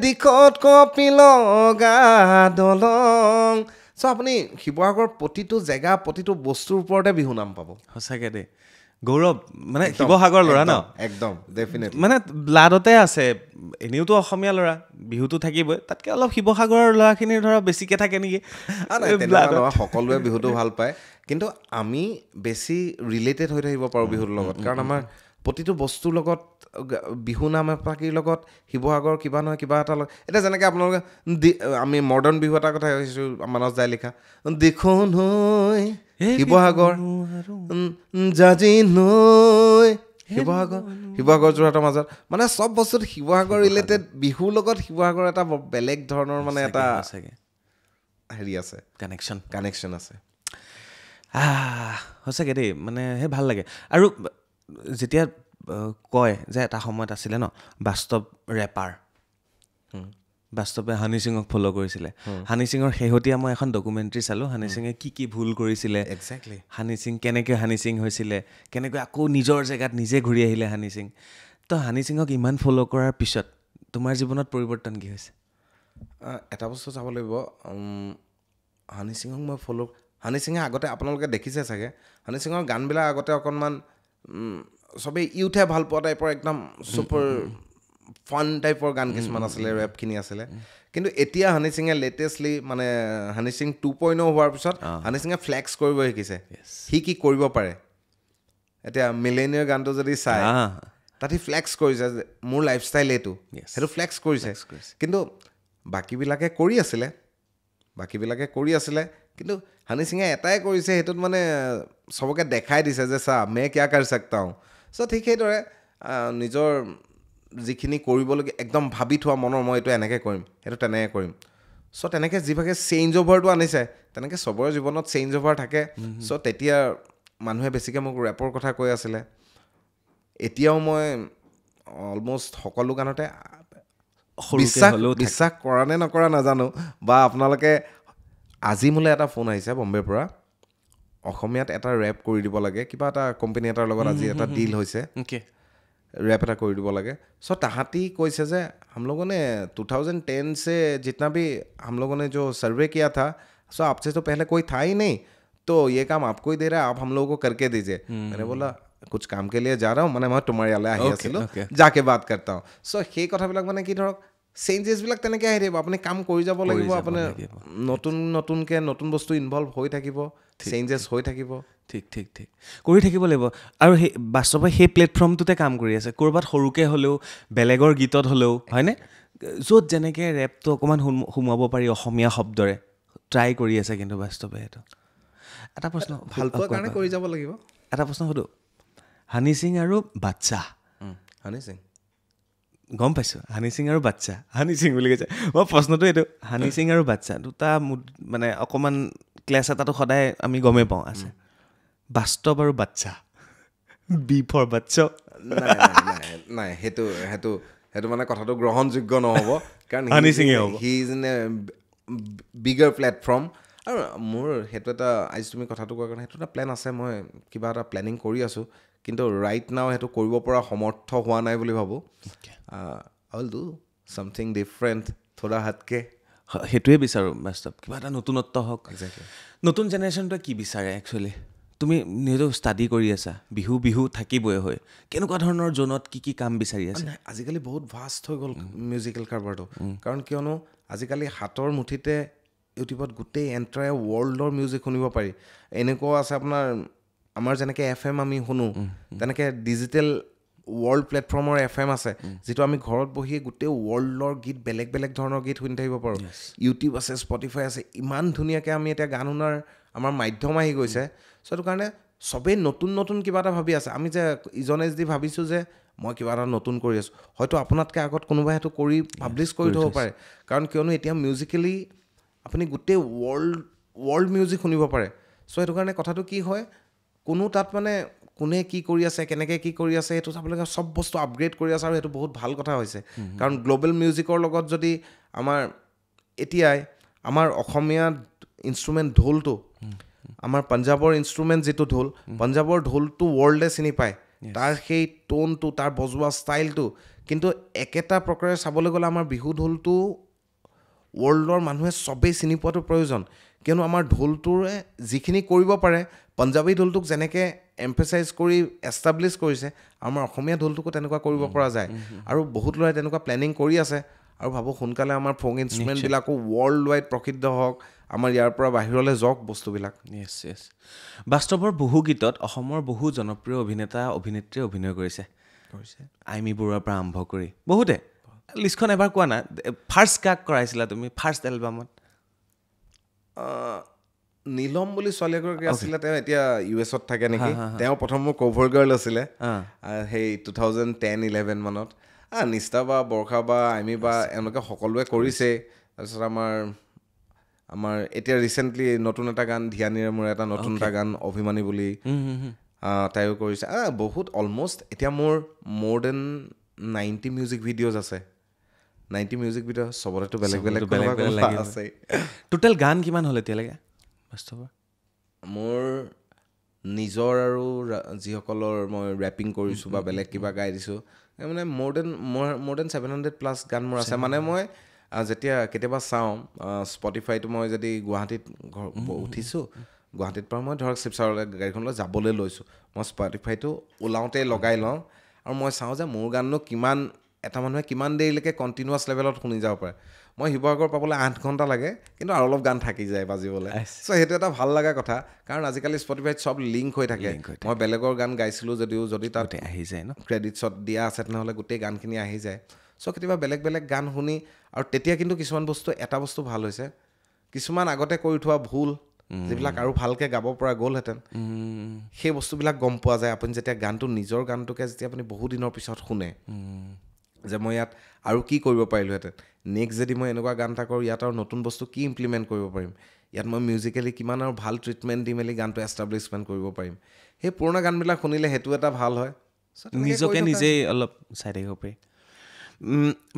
দিখৌত কপিলগা দলং আপুনি শিৱসাগৰৰ প্ৰতিটো জেগা প্ৰতিটো বস্তুৰ ওপৰতে বিহু নাম পাব সঁচাকৈ দেই গৌৰৱ মানে শিৱসাগৰ ল'ৰা ন একদম ডেফিনেটলি মানে ব্লাডতে আছে এনেওতো অসমীয়া ল'ৰা বিহুটো থাকিবই তাতকৈ অলপ শিৱসাগৰৰ ল'ৰাখিনিৰ ধৰা বেছিকৈ থাকে নেকি সকলোৱে বিহুটো ভাল পায় কিন্তু আমি বেছি ৰিলেটেড হৈ থাকিব পাৰোঁ বিহুৰ লগত কাৰণ আমাৰ প্ৰতিটো বস্তুৰ লগত বিহু নাম এপাকীৰ লগত শিৱসাগৰ কিবা নহয় কিবা এটা এতিয়া যেনেকৈ আপোনালোকে আমি মডাৰ্ণ বিহু এটাৰ কথা কৈছোঁ মানস দাই লিখা দিখৌ নৈ শিৱসাগৰ জাজি নৈ শিৱসাগৰ যোৰহাটৰ মাজত মানে চব বস্তুত শিৱসাগৰ ৰিলেটেড বিহুৰ লগত শিৱসাগৰ এটা বেলেগ ধৰণৰ মানে এটা হেৰি আছে কানেকশ্যন আছে সঁচাকৈ দেই মানে সেই ভাল লাগে আৰু যেতিয়া কয় যে এটা সময়ত আছিলে ন বাস্তৱ ৰেপাৰ বাস্তৱে হানি সিঙক ফ'ল' কৰিছিলে হানি সিঙৰ শেহতীয়া মই এখন ডকুমেণ্টাৰী চালোঁ হানি সিঙে কি ভুল কৰিছিলে একজেক্টলি হানি সিং কেনেকৈ হানি সিং হৈছিলে কেনেকৈ আকৌ নিজৰ জেগাত নিজে ঘূৰি আহিলে হানি সিং তো হানি সিঙক ইমান ফ'ল' কৰাৰ পিছত তোমাৰ জীৱনত পৰিৱৰ্তন কি হৈছে এটা বস্তু চাব লাগিব হানি সিঙক মই হানি সিঙে আগতে আপোনালোকে দেখিছে চাগে হানি সিঙৰ গানবিলাক আগতে অকণমান চবেই ইউথে ভাল পোৱা টাইপৰ একদম ছুপাৰ ফান টাইপৰ গান কিছুমান আছিলে ৰেপখিনি আছিলে কিন্তু এতিয়া হানি সিঙে লেটেষ্টলি মানে হানি সিং 2.0 হোৱাৰ পিছত হানি সিঙে ফ্লেক্স কৰিব শিকিছে সি কি কৰিব পাৰে এতিয়া মিলেনিয়াৰ গানটো যদি চাই তাত সি ফ্লেক্স কৰিছে যে মোৰ লাইফষ্টাইল এইটো সেইটো ফ্লেক্স কৰিছে কিন্তু বাকীবিলাকে কৰি আছিলে কিন্তু হানি সিঙে এটাই কৰিছে সেইটোত মানে চবকে দেখাই দিছে যে চা মে কিয়া কৰ सकता हूं ঠিক সেইদৰে নিজৰ যিখিনি কৰিবলগীয়া একদম ভাবি থোৱা মনৰ মই এইটো এনেকৈ কৰিম সেইটো তেনেকৈ কৰিম তেনেকৈ যিভাগে চেঞ্জ অভাৰটো আনিছে তেনেকৈ চবৰে জীৱনত চেঞ্জ অভাৰ থাকে তেতিয়া মানুহে বেছিকৈ মোক ৰেপৰ কথা কৈ আছিলে এতিয়াও মই অলমষ্ট সকলো গানতে বিশ্বাস কৰা নে নকৰা নাজানো বা আপোনালোকে আজি মোলৈ এটা ফোন আহিছে বম্বেৰ পৰা, অসমীয়াত এটা ৰেপ কৰি দিব লাগে, কিবা এটা কোম্পানী এটাৰ লগত আজি এটা ডিল হৈছে, रैप এটা কৰি দিব লাগে। सो ताहाती কৈছে যে हम लोगों ने 2010 से जितना भी हम लोगों ने जो सर्वे किया था, सो आपसे तो पहले कोई था ही नहीं, तो ये काम आपको ही दे रहा है, आप हम लोगों को करके दीजिए। मैंने बोला कुछ काम के लिए जा रहा हूँ, मैं तुम्हारे याले आহি আছিলো, जाके बात करता हूँ। सो সেই কথাবিলাক মানে কি ধৰক চেঞ্জেছবিলাক তেনেকৈ আহি থাকিব, আপুনি কাম কৰি যাব লাগিব, আপুনি নতুনকৈ নতুন বস্তু ইনভলভ হৈ থাকিব, চেঞ্জেছ হৈ থাকিব। ঠিক ঠিক ঠিক কৰি থাকিব লাগিব। আৰু সেই বাস্তৱে সেই প্লেটফৰ্মটোতে কাম কৰি আছে, ক'ৰবাত সৰুকৈ হ'লেও বেলেগৰ গীতত হ'লেও, হয়নে? য'ত যেনেকৈ ৰেপটো অকণমান সোমাব পাৰি অসমীয়া শব্দৰে ট্ৰাই কৰি আছে, কিন্তু বাস্তৱে সেইটো এটা প্ৰশ্ন ভাল পোৱাৰ কাৰণে কৰি যাব লাগিব। এটা প্ৰশ্ন সোধোঁ, হানি সিং আৰু বাচ্চা। হানি সিং গম পাইছোঁ, হানি সিং আৰু বাচ্চা, হানি সিং বুলি কৈছে, মই প্ৰশ্নটো এইটো, হানি সিং আৰু বাচ্চা দুটা মানে অকণমান ক্লেছ এটাটো সদায় আমি গমেই পাওঁ আছে। বাস্তৱ আৰু বাচ্চা, বি ফৰ বাচ্চা, নাই সেইটো সেইটো সেইটো মানে কথাটো গ্ৰহণযোগ্য নহ'ব, কাৰণ হানি সিঙে হ'ব, he is in a bigger platform. আৰু মোৰ সেইটো এটা আজি তুমি কথাটো কোৱাৰ কাৰণে সেইটো এটা প্লেন আছে, মই কিবা এটা প্লেনিং কৰি আছোঁ, কিন্তু ৰাইট নাও সেইটো কৰিব পৰা সমৰ্থ হোৱা নাই বুলি ভাবোঁ। আই উইল ডু ছামথিং ডিফাৰেণ্ট, থোৰা হাতকে। সেইটোৱে বিচাৰোঁ বাস্তৱ, কিবা এটা নতুনত্ব হওক। নতুন জেনেৰেশ্যনটোৱে কি বিচাৰে একচুৱেলি? তুমি নিজেও ষ্টাডি কৰি আছা, বিহু বিহু থাকিবই হয়, কেনেকুৱা ধৰণৰ জোনত কি কি কাম বিচাৰি আছে? আজিকালি বহুত ভাষ্ট হৈ গ'ল মিউজিকেল কাৰবাৰটো, কাৰণ কিয়নো আজিকালি হাতৰ মুঠিতে ইউটিউবত গোটেই এণ্টায়াৰ ৱৰ্ল্ডৰ মিউজিক শুনিব পাৰি। এনেকুৱাও আছে আপোনাৰ, আমাৰ যেনেকৈ FM আমি শুনো, তেনেকৈ ডিজিটেল ৱৰ্ল্ড প্লেটফৰ্মৰ FM আছে, যিটো আমি ঘৰত বহিয়ে গোটেই ৱৰ্ল্ডৰ গীত, বেলেগ বেলেগ ধৰণৰ গীত শুনি থাকিব পাৰোঁ। ইউটিউব আছে, স্পটিফাই আছে, ইমান ধুনীয়াকৈ আমি এতিয়া গান শুনাৰ আমাৰ মাধ্যম আহি গৈছে। চ' সেইটো কাৰণে চবেই নতুন নতুন কিবা এটা ভাবি আছে। আমি যে ইজনে যদি ভাবিছোঁ যে মই কিবা এটা নতুন কৰি আছোঁ, হয়তো আপোনাতকৈ আগত কোনোবাই সেইটো কৰি পাব্লিছ কৰি থ'ব পাৰে, কাৰণ কিয়নো এতিয়া মিউজিকেলি আপুনি গোটেই ৱৰ্ল্ড মিউজিক শুনিব পাৰে। চ' সেইটো কাৰণে কথাটো কি হয়, কোনো তাত মানে কোনে কি কৰি আছে, কেনেকৈ কি কৰি আছে, সেইটো চাবলৈ চব বস্তু আপগ্ৰেড কৰি আছে, আৰু সেইটো বহুত ভাল কথা হৈছে। কাৰণ গ্ল'বেল মিউজিকৰ লগত যদি আমাৰ এতিয়াই আমাৰ অসমীয়া ইনষ্ট্ৰুমেণ্ট ঢোলটো, আমাৰ পাঞ্জাৱৰ ইনষ্ট্ৰুমেণ্ট যিটো ঢোল, পাঞ্জাৱৰ ঢোলটো ৱৰ্ল্ডে চিনি পায়, তাৰ সেই টোনটো, তাৰ বজোৱা ষ্টাইলটো। কিন্তু একেটা প্ৰকাৰে চাবলৈ গ'লে আমাৰ বিহু ঢোলটো ৱৰ্ল্ডৰ মানুহে চবেই চিনি পোৱাটো প্ৰয়োজন, কিয়নো আমাৰ ঢোলটোৰে যিখিনি কৰিব পাৰে, পাঞ্জাৱী ঢোলটোক যেনেকৈ এম্ফেচাইজ কৰি এষ্টাব্লিছ কৰিছে, আমাৰ অসমীয়া ঢোলটোকো তেনেকুৱা কৰিব পৰা যায়। আৰু বহুত ল'ৰাই তেনেকুৱা প্লেনিং কৰি আছে, আৰু ভাবোঁ সোনকালে আমাৰ ফ'ক ইনষ্ট্ৰুমেণ্টবিলাকো ৱৰ্ল্ড ৱাইড প্ৰসিদ্ধ হওক, আমাৰ ইয়াৰ পৰা বাহিৰলৈ যাওক বস্তুবিলাক। য়েছ য়েছ। বাস্তৱৰ বহু গীতত অসমৰ বহু জনপ্ৰিয় অভিনেতা অভিনেত্ৰীয়ে অভিনয় কৰিছে, আইমি বৰুৱাৰ পৰা আৰম্ভ কৰি বহুতে। লিষ্টখন এবাৰ কোৱা না, ফাৰ্ষ্ট কাক কৰাইছিলা তুমি ফাৰ্ষ্ট এলবামত? নীলম বুলি ছোৱালী এগৰাকী আছিলে, তেওঁ এতিয়া US-ত থাকে নেকি। তেওঁ প্ৰথম মোৰ কভাৰ গাৰ্ল আছিলে সেই 2010-11 মানত। নিষ্ঠা বা বৰ্ষা বা আইমি বা এওঁলোকে সকলোৱে কৰিছে। তাৰপিছত আমাৰ এতিয়া ৰিচেণ্টলি নতুন এটা গান, ধিয়ানীৰে মোৰ এটা নতুন এটা গান অভিমানী বুলি, তাইও কৰিছে। বহুত অলমষ্ট এতিয়া মোৰ দেন 90 মিউজিক ভিডিঅ'জ আছে। 90 মিউজিক ভিডিঅ' চবতেতো বেলেগ বেলেগ আছে। টোটেল গান কিমান হ'ল এতিয়ালৈকে বাস্তৱৰ? মোৰ নিজৰ আৰু যিসকলৰ মই ৰেপিং কৰিছোঁ বা বেলেগ কিবা গাই দিছোঁ, মানে মোৰ দেন 700+ গান মোৰ আছে। মানে মই যেতিয়া কেতিয়াবা চাওঁ স্পটিফাইটো, মই যদি গুৱাহাটীত উঠিছোঁ, গুৱাহাটীৰ পৰা মই ধৰক শিৱসাগৰলৈ গাড়ীখনলৈ যাবলৈ লৈছোঁ, মই স্পটিফাইটো ওলাওঁতে লগাই লওঁ, আৰু মই চাওঁ যে মোৰ গাননো কিমান, এটা মানুহে কিমান দেৰিলৈকে কণ্টিনিউৱাছ লেভেলত শুনি যাব পাৰে। মই শিৱসাগৰ পাবলৈ 8 ঘণ্টা লাগে, কিন্তু আৰু অলপ গান থাকি যায় বাজিবলৈ। চ' সেইটো এটা ভাল লগা কথা, কাৰণ আজিকালি স্পটিফাইত চব লিংক হৈ থাকে। মই বেলেগৰ গান গাইছিলোঁ যদিও, যদি তাত আহি যায় ন ক্ৰেডিটছত দিয়া আছে, তেনেহ'লে গোটেই গানখিনি আহি যায়। চ' কেতিয়াবা বেলেগ বেলেগ গান শুনি, আৰু তেতিয়া কিন্তু কিছুমান বস্তু, এটা বস্তু ভাল হৈছে, কিছুমান আগতে কৰি থোৱা ভুল যিবিলাক আৰু ভালকৈ গাব পৰা গ'লহেঁতেন, সেই বস্তুবিলাক গম পোৱা যায় আপুনি যেতিয়া গানটো, নিজৰ গানটোকে যেতিয়া আপুনি বহুদিনৰ পিছত শুনে, যে মই ইয়াত আৰু কি কৰিব পাৰিলোঁহেঁতেন, নেক্সট যদি মই এনেকুৱা গান এটা কৰোঁ, ইয়াত আৰু নতুন বস্তু কি ইমপ্লিমেণ্ট কৰিব পাৰিম, ইয়াত মই মিউজিকেলি কিমান আৰু ভাল ট্ৰিটমেণ্ট দি মেলি গানটো এষ্টাব্লিছমেণ্ট কৰিব পাৰিম। সেই পুৰণা গানবিলাক শুনিলে সেইটো এটা ভাল হয়, নিজকে নিজেই অলপ চাই থাকিব পাৰি।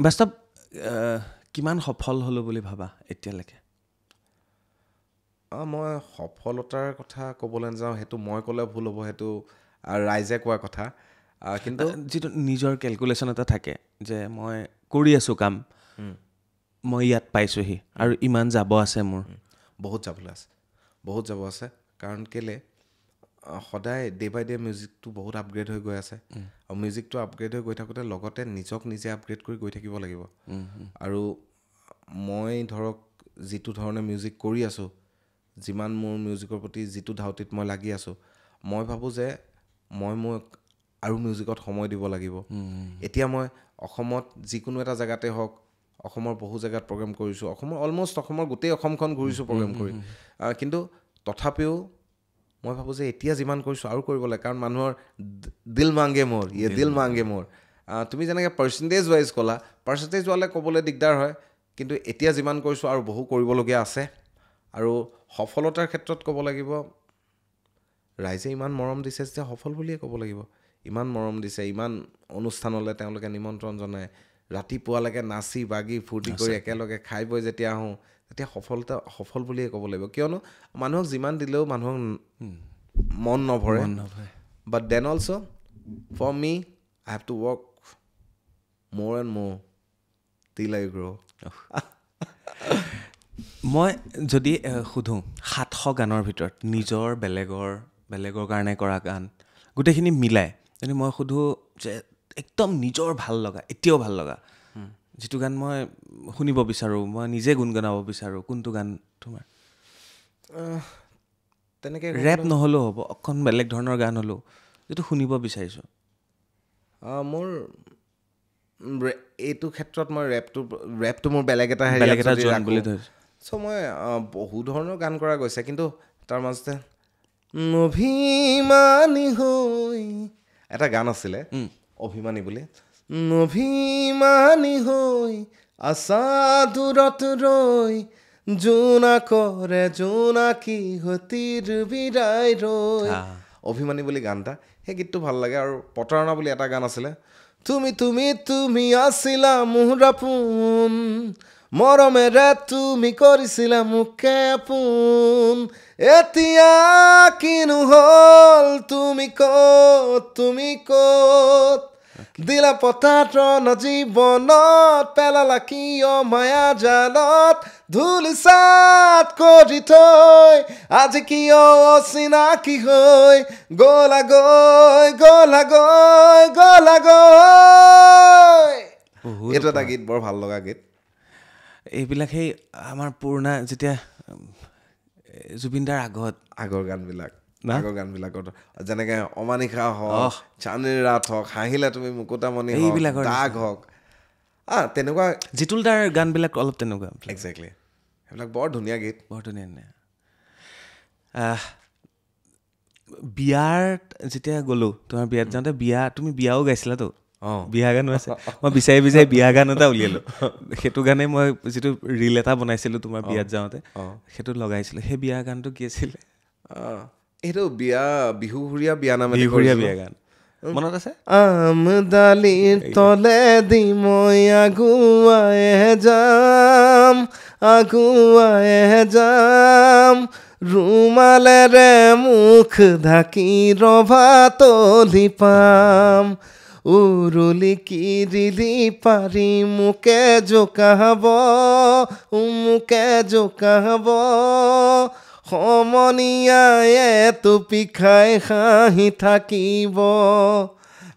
বাস্তৱ কিমান সফল হ'লোঁ বুলি ভাবা এতিয়ালৈকে? মই সফলতাৰ কথা ক'বলৈ নাযাওঁ, সেইটো মই ক'লে ভুল হ'ব, সেইটো ৰাইজে কোৱা কথা। কিন্তু যিটো নিজৰ কেলকুলেশ্যন এটা থাকে যে মই কৰি আছোঁ কাম, মই ইয়াত পাইছোঁহি আৰু ইমান যাব আছে মোৰ। বহুত যাব আছে কাৰণ কেলে সদায় ডে বাই ডে মিউজিকটো বহুত আপগ্ৰেড হৈ গৈ আছে, আৰু মিউজিকটো আপগ্ৰেড হৈ গৈ থাকোঁতে লগতে নিজক নিজে আপগ্ৰেড কৰি গৈ থাকিব লাগিব। আৰু মই ধৰক যিটো ধৰণে মিউজিক কৰি আছোঁ, যিমান মোৰ মিউজিকৰ প্ৰতি যিটো ধাউতিত মই লাগি আছোঁ, মই ভাবোঁ যে মোক আৰু মিউজিকত সময় দিব লাগিব। এতিয়া মই অসমত যিকোনো এটা জেগাতে হওক, অসমৰ বহু জেগাত প্ৰগ্ৰেম কৰিছোঁ, অসমৰ গোটেই অসমখন ঘূৰিছোঁ প্ৰগ্ৰেম কৰি, কিন্তু তথাপিও মই ভাবোঁ যে এতিয়া যিমান কৰিছোঁ আৰু কৰিব লাগে, কাৰণ মানুহৰ দিল মাংগে মোৰ, দিল মাংগে মোৰ। তুমি যেনেকৈ পাৰ্চেণ্টেজ ৱাইজ ক'লা, পাৰ্চেণ্টেজ ৱালে ক'বলৈ দিগদাৰ হয়, কিন্তু এতিয়া যিমান কৰিছোঁ আৰু বহু কৰিবলগীয়া আছে। আৰু সফলতাৰ ক্ষেত্ৰত ক'ব লাগিব, ৰাইজে ইমান মৰম দিছে যে সফল বুলিয়ে ক'ব লাগিব। ইমান মৰম দিছে, ইমান অনুষ্ঠানলৈ তেওঁলোকে নিমন্ত্ৰণ জনায়, ৰাতিপুৱালৈকে নাচি বাগি ফূৰ্তি কৰি একেলগে খাই বৈ যেতিয়া আহোঁ, তেতিয়া সফল বুলিয়ে ক'ব লাগিব। কিয়নো মানুহক যিমান দিলেও মানুহক মন নভৰে। But then also' for me I have to work more and more till আই গ্ৰ'। মই যদি সোধোঁ 700 গানৰ ভিতৰত নিজৰ বেলেগৰ কাৰণে কৰা গান গোটেইখিনি মিলাই যদি মই সোধোঁ যে একদম নিজৰ ভাল লগা, এতিয়াও ভাল লগা যিটো গান মই শুনিব বিচাৰোঁ, মই নিজে গুণগুণাব বিচাৰোঁ, কোনটো গান তোমাৰ? তেনেকৈ ৰেপ নহ'লেও হ'ব, অকণ বেলেগ ধৰণৰ গান হ'লেও যিটো শুনিব বিচাৰিছোঁ। মোৰ এইটো ক্ষেত্ৰত মই ৰেপটো মোৰ বেলেগ এটা জন বুলি ধৰিছোঁ। চ' মই বহু ধৰণৰ গান কৰা গৈছে, কিন্তু তাৰ মাজতে অভিমানী হৈ এটা গান আছিলে, অভিমানী বুলি। অভিমানী হৈ আছা দূৰত ৰৈ, জোনাকৰে জোনাকী সতীৰ বিৰাই ৰৈ। অভিমানী বুলি গান এটা, সেই গীতটো ভাল লাগে। আৰু প্ৰতাৰণা বুলি এটা গান আছিলে, তুমি আছিলা মোৰ আপোন, মৰমেৰে তুমি কৰিছিলা মোকে আপোন, এতিয়া কিনো হ'ল তুমি ক'ত দিলা পতাতন জীৱনত, পেলালা কিয় মায়া জালত, ধুলিসাত কৰি থৈ আজি কিয় অচিনাকি হৈ গলা গৈ। এইটো এটা গীত, বৰ ভাল লগা গীত। এইবিলাক সেই আমাৰ পুৰণা যেতিয়া জুবিন দাৰ আগৰ গানবিলাকত যেনেকৈ অমানিশা হওক, চান্দিনী ৰাত হওক, হাঁহিলে তুমি মুকুতামণি হওক, দাগ হওক, তেনেকুৱা জিতুল দাৰ গানবিলাক অলপ তেনেকুৱা। একজেক্টলি, সেইবিলাক বৰ ধুনীয়া গীত, বৰ ধুনীয়া। বিয়াত যেতিয়া গ'লোঁ, তোমাৰ বিয়াত যাওঁতে তুমি বিয়াও গাইছিলাতো, বিয়া গানো আছে। মই বিচাৰি বিয়া গান এটা উলিয়ালোঁ, সেইটো গানেই মই যিটো ৰীল এটা বনাইছিলোঁ তোমাৰ বিয়াত যাওঁতে, সেইটো লগাইছিলোঁ। সেই বিয়া গানটো কি আছিলে? এইটো বিহুঘৰীয়া বিয়ানাম, বিহুঘৰীয়া বিয়া গান মনত আছে? আমদালিৰ তলেদি মই আগুৱাই যাম, ৰুমালেৰে মুখ ঢাকি ৰভা তলি পাম, উৰুলি কিৰিলি পাৰি মোকে জোকাব, সমনীয়ায়ে টুপি খাই হাঁহি থাকিব।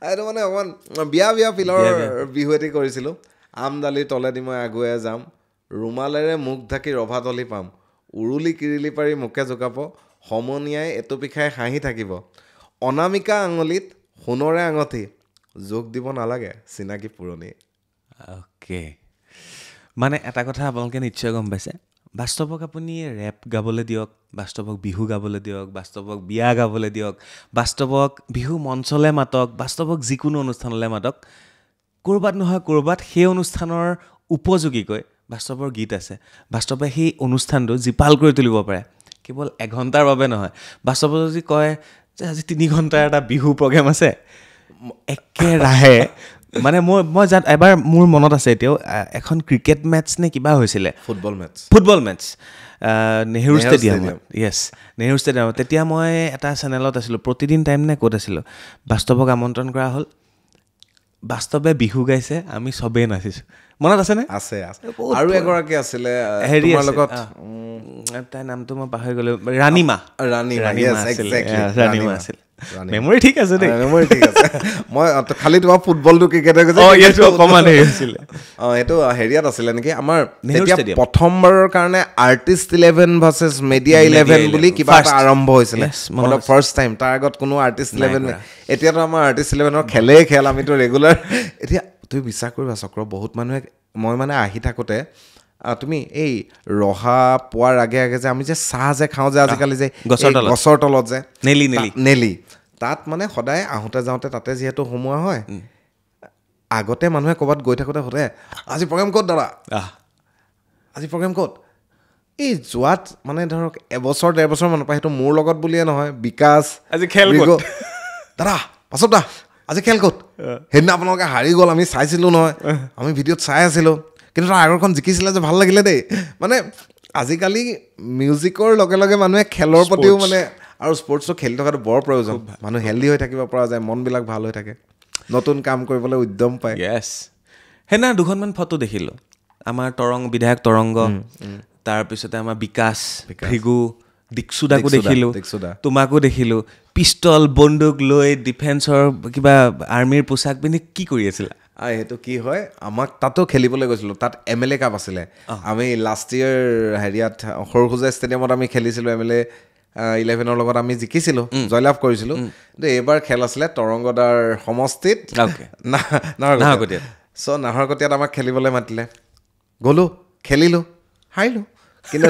এইটো মানে অকণমান বিয়া ফিলৰ বিহু এটি কৰিছিলোঁ। আমদালিৰ তলেদি মই আগুৱাই যাম, ৰুমালেৰে মুখ ঢাকি ৰভা তলি পাম, উৰুলি কিৰিলি পাৰি মোকে জোকাব, সমনীয়াই এটুপি খাই হাঁহি থাকিব, অনামিকা আঙুলিত সোণৰে আঙঠি, যোগ দিব নালাগে চিনাকি পুৰণি। অ'কে, মানে এটা কথা আপোনালোকে নিশ্চয় গম পাইছে, বাস্তৱক আপুনি ৰেপ গাবলৈ দিয়ক, বাস্তৱক বিহু গাবলৈ দিয়ক, বাস্তৱক বিয়া গাবলৈ দিয়ক, বাস্তৱক বিহু মঞ্চলৈ মাতক, বাস্তৱক যিকোনো অনুষ্ঠানলৈ মাতক, ক'ৰবাত নহয় ক'ৰবাত সেই অনুষ্ঠানৰ উপযোগীকৈ বাস্তৱৰ গীত আছে। বাস্তৱে সেই অনুষ্ঠানটো জীপাল কৰি তুলিব পাৰে, কেৱল এঘণ্টাৰ বাবে নহয়। বাস্তৱে যদি কয় যে আজি 3 ঘণ্টাৰ এটা বিহু প্ৰগ্ৰেম আছে, একেৰাহে মানে মই এবাৰ মোৰ মনত আছে এতিয়াও এখন ক্ৰিকেট মেটচ নে কিবা হৈছিলে ফুটবল মেটচ নেহৰু ষ্টেডিয়ামত য়েছ নেহৰু ষ্টেডিয়ামত তেতিয়া মই এটা চেনেলত আছিলোঁ প্ৰতিদিন টাইম নে ক'ত আছিলোঁ বাস্তৱক আমন্ত্ৰণ কৰা হ'ল বাস্তৱে বিহু গাইছে আমি চবেই নাচিছোঁ মনত আছেনে আছে আৰু এগৰাকী আছিলে তোমাৰ লগত তাইৰ নামটো মই পাহৰি গ'লো ৰাণীমা আছিল মেমৰি ঠিক আছে দেই মেমৰি ঠিক আছে মই খালি তোমাৰ ফুটবলটো ক্ৰিকেটে অকণমান হেৰি হৈছিলে এইটো হেৰিয়াত আছিলে নেকি আমাৰ তেতিয়া প্ৰথমবাৰৰ কাৰণে আৰ্টিষ্ট 11 ভাৰ্চেছ মেডিয়া 11 বুলি কিবা এটা আৰম্ভ হৈছিলে মানে ফাৰ্ষ্ট টাইম তাৰ আগত কোনো আৰ্টিষ্ট 11 এতিয়াতো আমাৰ আৰ্টিষ্ট 11ৰ খেল আমিতো ৰেগুলাৰ এতিয়া তুমি বিশ্বাস কৰিবা চক্ৰ বহুত মানুহে মই মানে আহি থাকোঁতে তুমি এই ৰহা পোৱাৰ আগে যে আমি যে চাহ যে খাওঁ যে আজিকালি যে গছৰ তলত যে নেলি তাত মানে সদায় আহোঁতে যাওঁতে তাতে যিহেতু সোমোৱা হয় আগতে মানুহে ক'ৰবাত গৈ থাকোঁতে সোধে আজি প্ৰগ্ৰেম ক'ত দাদা আজি প্ৰগ্ৰেম ক'ত এই যোৱাত মানে ধৰক এবছৰ 1.5 বছৰ মানৰ পৰা সেইটো মোৰ লগত বুলিয়ে নহয় বিকাশ আজি খেল দাদা পাছত দা আজি খেল ক'ত সেইদিনা আপোনালোকে হাৰি গ'ল আমি চাইছিলোঁ নহয় আমি ভিডিঅ'ত চাই আছিলোঁ কিন্তু তাৰ আগৰখন জিকিছিলে যে ভাল লাগিলে দেই মানে আজিকালি মিউজিকৰ লগে লগে মানুহে খেলৰ প্ৰতিও মানে আৰু স্পৰ্টছো খেলি থকাটো বৰ প্ৰয়োজন মানুহ হেল্ডি হৈ থাকিব পৰা যায় মনবিলাক ভাল হৈ থাকে নতুন কাম কৰিবলৈ উদ্যম পায় য়েছ সেইদিনা দুখনমান ফটো দেখিলোঁ আমাৰ বিধায়ক তৰংগ তাৰপিছতে আমাৰ বিকাশ ভৃগু দীক্ষুদাকো দেখিলোঁ তোমাকো দেখিলোঁ পিষ্টল বন্দুক লৈ ডিফেন্সৰ কিবা আৰ্মিৰ পোছাক পিন্ধি কি কৰি আছিলা সেইটো কি হয় আমাক তাতো খেলিবলৈ গৈছিলোঁ তাত MLA কাপ আছিলে আমি লাষ্ট ইয়েৰ হেৰিয়াত সৰুসজাই ষ্টেডিয়ামত আমি খেলিছিলোঁ MLA 11ৰ লগত আমি জিকিছিলোঁ জয়লাভ কৰিছিলোঁ কিন্তু এইবাৰ খেল আছিলে তৰংগদাৰ সমষ্টিত নাহৰকটীয়াত নাহৰকটীয়াত আমাক খেলিবলৈ মাতিলে গ'লোঁ খেলিলোঁ হাৰিলোঁ কিন্তু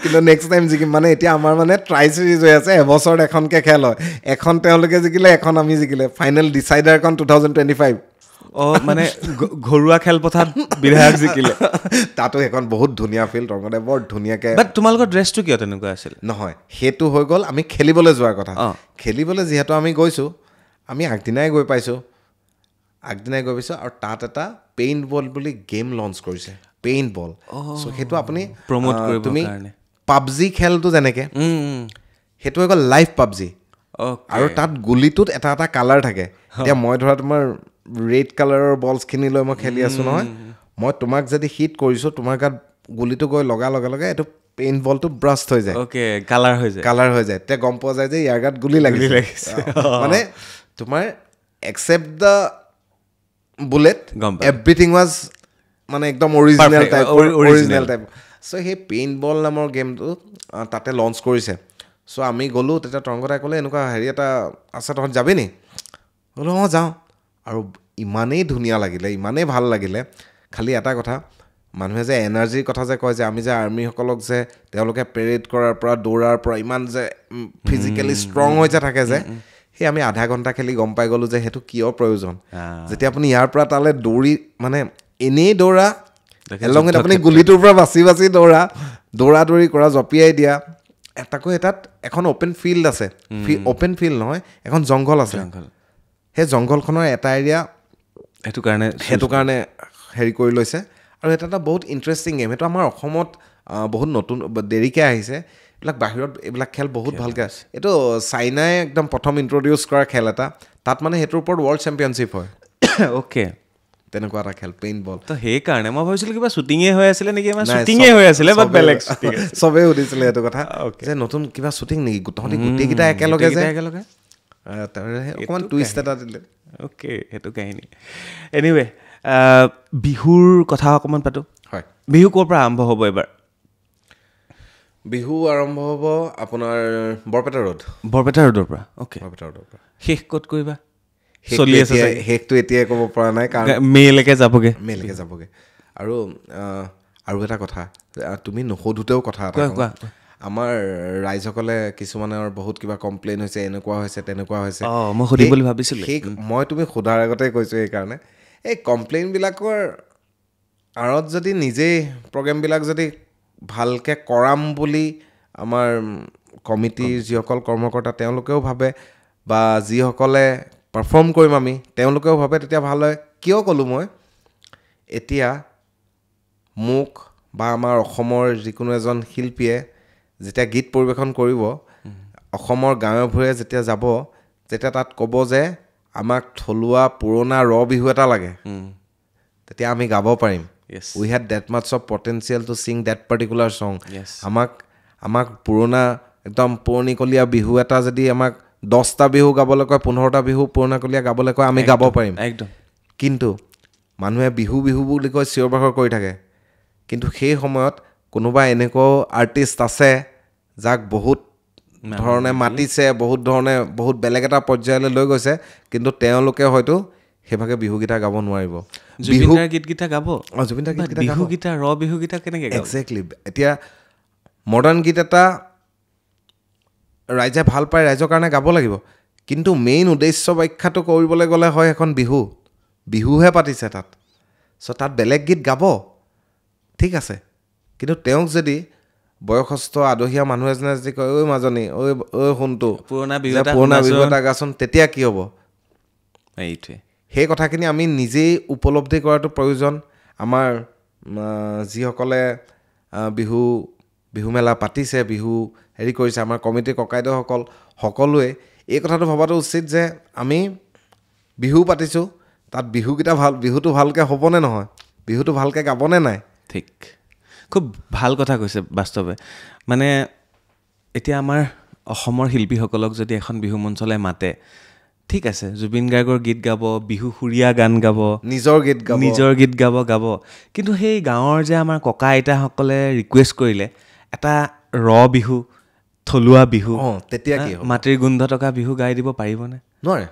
কিন্তু নেক্সট টাইম জিকিম মানে এতিয়া আমাৰ মানে ট্ৰাই চিৰিজ হৈ আছে এবছৰত এখনকৈ খেল হয় এখন তেওঁলোকে জিকিলে এখন আমি জিকিলে ফাইনেল ডিচাইডাৰখন 2025 মানে ঘৰুৱা খেলপথাৰত বিধায়ক জিকিলে তাতো এখন বহুত ধুনীয়া ফিল্ড তৰংগদে বৰ ধুনীয়াকৈ তোমালোকৰ ড্ৰেছটো কিয় তেনেকুৱা আছিল নহয় সেইটো হৈ গ'ল আমি খেলিবলৈ যোৱাৰ কথা খেলিবলৈ যিহেতু আমি গৈছোঁ আমি আগদিনাই গৈ পাইছোঁ আৰু তাত এটা পেইণ্ট বল বুলি গেম লঞ্চ কৰিছে পেইণ্ট বল চ' সেইটো আপুনি প্ৰমোট কৰিব তুমি পাবজি খেলটো যেনেকৈ সেইটো হৈ গ'ল লাইভ পাবজি আৰু তাত গুলিটোত এটা এটা কালাৰ থাকে এতিয়া মই ধৰা তোমাৰ ৰেড কালাৰৰ বলছখিনি লৈ মই খেলি আছোঁ নহয় মই তোমাক যদি হিট কৰিছোঁ তোমাৰ গাত গুলিটো গৈ লগাৰ লগে লগে এইটো পেইণ্ট বলটো ব্ৰাষ্ট হৈ যায় কালাৰ হৈ যায় তেতিয়া গম পোৱা যায় যে ইয়াৰ গাত গুলি লাগিছে মানে তোমাৰ accept the bullet everything was মানে একদম অৰিজিনেল টাইপ চ' সেই পেইণ্ট বল নামৰ গেমটো তাতে লঞ্চ কৰিছে চ' আমি গ'লোঁ তেতিয়া তৰংগদাই ক'লে এনেকুৱা হেৰি এটা আছে তহঁত যাবি নি বোলো যাওঁ আৰু ইমানেই ধুনীয়া লাগিলে ইমানেই ভাল লাগিলে খালি এটা কথা মানুহে যে এনাৰ্জিৰ কথা যে কয় যে আমি যে আৰ্মিসকলক যে তেওঁলোকে পেৰেড কৰাৰ পৰা দৌৰাৰ পৰা ইমান যে ফিজিকেলি ষ্ট্ৰং হৈ যে থাকে যে সেই আমি আধা ঘণ্টা খেলি গম পাই গ'লোঁ যে সেইটো কিয় প্ৰয়োজন যেতিয়া আপুনি ইয়াৰ পৰা তালৈ দৌৰি মানে এনেই দৌৰা এলঙত আপুনি গুলিটোৰ পৰা বাচি দৌৰি কৰা জঁপিয়াই দিয়া তাকৈ তাত এখন অ'পেন ফিল্ড আছে অ'পেন ফিল্ড নহয় এখন জংঘল আছে সেই জংঘলখনৰ এটা এৰিয়া সেইটো কাৰণে হেৰি কৰি লৈছে আৰু এটা বহুত ইণ্টাৰেষ্টিং গেম সেইটো আমাৰ অসমত বহুত নতুন দেৰিকৈ আহিছে এইবিলাক বাহিৰত এইবিলাক খেল বহুত ভালকৈ আছে এইটো চাইনাই একদম প্ৰথম ইণ্ট্ৰডিউচ কৰা খেল এটা তাত মানে সেইটোৰ ওপৰত ৱৰ্ল্ড চেম্পিয়নশ্বিপ হয় অ'কে তেনেকুৱা এটা খেল পেইণ্ট বল তো সেইকাৰণে মই ভাবিছিলোঁ কিবা শ্বুটিঙে হৈ আছিলে নেকি শ্বুটিঙে হৈ আছিলে বাট বেলেগ চবেই সুধিছিলে সেইটো কথা যে নতুন কিবা শ্বুটিং নেকি তহঁতি গোটেইকেইটা একেলগে অকণমান টুইষ্ট এটা দিলে অ'কে সেইটো কাহিনী এনিৱে বিহুৰ কথা অকণমান পাতোঁ হয় বিহু ক'ৰ পৰা আৰম্ভ হ'ব এবাৰ বিহু আৰম্ভ হ'ব আপোনাৰ বৰপেটা ৰোডৰ পৰা অ'কে বৰপেটা ৰোডৰ পৰা শেষ ক'ত কৰিবা চলি আছে শেষটো এতিয়াই ক'ব পৰা নাই কাৰণ মে'লৈকে যাবগৈ আৰু এটা কথা তুমি নুসুধোতেও কথা এটা আমাৰ ৰাইজসকলে কিছুমানৰ বহুত কিবা কমপ্লেইন হৈছে এনেকুৱা হৈছে তেনেকুৱা হৈছে মই সুধিম বুলি ভাবিছিলোঁ মই তুমি সোধাৰ আগতে কৈছোঁ সেইকাৰণে এই কমপ্লেইনবিলাকৰ আঁৰত যদি নিজেই প্ৰগ্ৰেমবিলাক যদি ভালকৈ কৰাম বুলি আমাৰ কমিটিৰ যিসকল কৰ্মকৰ্তা তেওঁলোকেও ভাবে বা যিসকলে পাৰফৰ্ম কৰিম আমি, তেওঁলোকেও ভাবে তেতিয়া ভাল হয়। কিয় ক'লোঁ মই, এতিয়া মোক বা আমাৰ অসমৰ যিকোনো এজন শিল্পীয়ে যেতিয়া গীত পৰিৱেশন কৰিব, অসমৰ গাঁৱে ভূঞে যেতিয়া যাব, তেতিয়া তাত ক'ব যে আমাক থলুৱা পুৰণা বিহু এটা লাগে, তেতিয়া আমি গাব পাৰিম। Yes. We had that much of potential to sing that particular song. Yes. আমাক পুৰণা একদম পুৰণিকলীয়া বিহু এটা যদি আমাক 10টা বিহু গাবলৈ কয়, 15টা বিহু পুৰণাকলীয়া গাবলৈ কয়, আমি গাব পাৰিম। একদম। কিন্তু মানুহে বিহু বুলি কৈ চিঞৰ বাখৰ কৰি থাকে। কিন্তু সেই সময়ত কোনোবা এনেকুৱাও আৰ্টিষ্ট আছে যাক বহুত ধৰণে মাতিছে, বহুত ধৰণে বহুত বেলেগ এটা পৰ্যায়লৈ লৈ গৈছে, কিন্তু তেওঁলোকে হয়তো সেইভাগে বিহুগীতা গাব নোৱাৰিব। জুবিনদাৰ গীতকেইটা গাব, জুবিনদাৰ গীতকেইটা গাব, বিহুগীতা বিহুগীতা কেনেকৈ গাব? একজেক্টলি। এতিয়া মডাৰ্ণ গীত এটা ৰাইজে ভাল পায়, ৰাইজৰ কাৰণে গাব লাগিব, কিন্তু মেইন উদ্দেশ্য ব্যাখ্যাটো কৰিবলৈ গ'লে হয় এখন বিহুহে পাতিছে তাত, চ' তাত বেলেগ গীত গাব, ঠিক আছে। কিন্তু তেওঁক যদি বয়সস্থ আদহীয়া মানুহ এজনে যদি কয়, ঐ মাজনী, ঐ শুনটো পুৰণা বিহু এটা গাচোন, তেতিয়া কি হ'ব? এইটোৱে, সেই কথাখিনি আমি নিজেই উপলব্ধি কৰাটো প্ৰয়োজন। আমাৰ যিসকলে বিহু মেলা পাতিছে, বিহু হেৰি কৰিছে, আমাৰ কমিটিৰ ককাইদেউসকল সকলোৱে এই কথাটো ভবাটো উচিত যে আমি বিহু পাতিছোঁ, তাত বিহুটো ভালকৈ হ'বনে নহয়, বিহুটো ভালকৈ গাবনে নাই। ঠিক, খুব ভাল কথা কৈছে বাস্তৱে। মানে এতিয়া আমাৰ অসমৰ শিল্পীসকলক যদি এখন বিহু মঞ্চলৈ মাতে, ঠিক আছে, জুবিন গাৰ্গৰ গীত গাব, বিহু সুৰীয়া গান গাব, নিজৰ গীত গাব, কিন্তু সেই গাঁৱৰ যে আমাৰ ককা আইতাসকলে ৰিকুৱেষ্ট কৰিলে এটা বিহু, থলুৱা বিহু, তেতিয়া কি মাটিৰ গোন্ধ থকা বিহু গাই দিব পাৰিবনে? নোৱাৰে,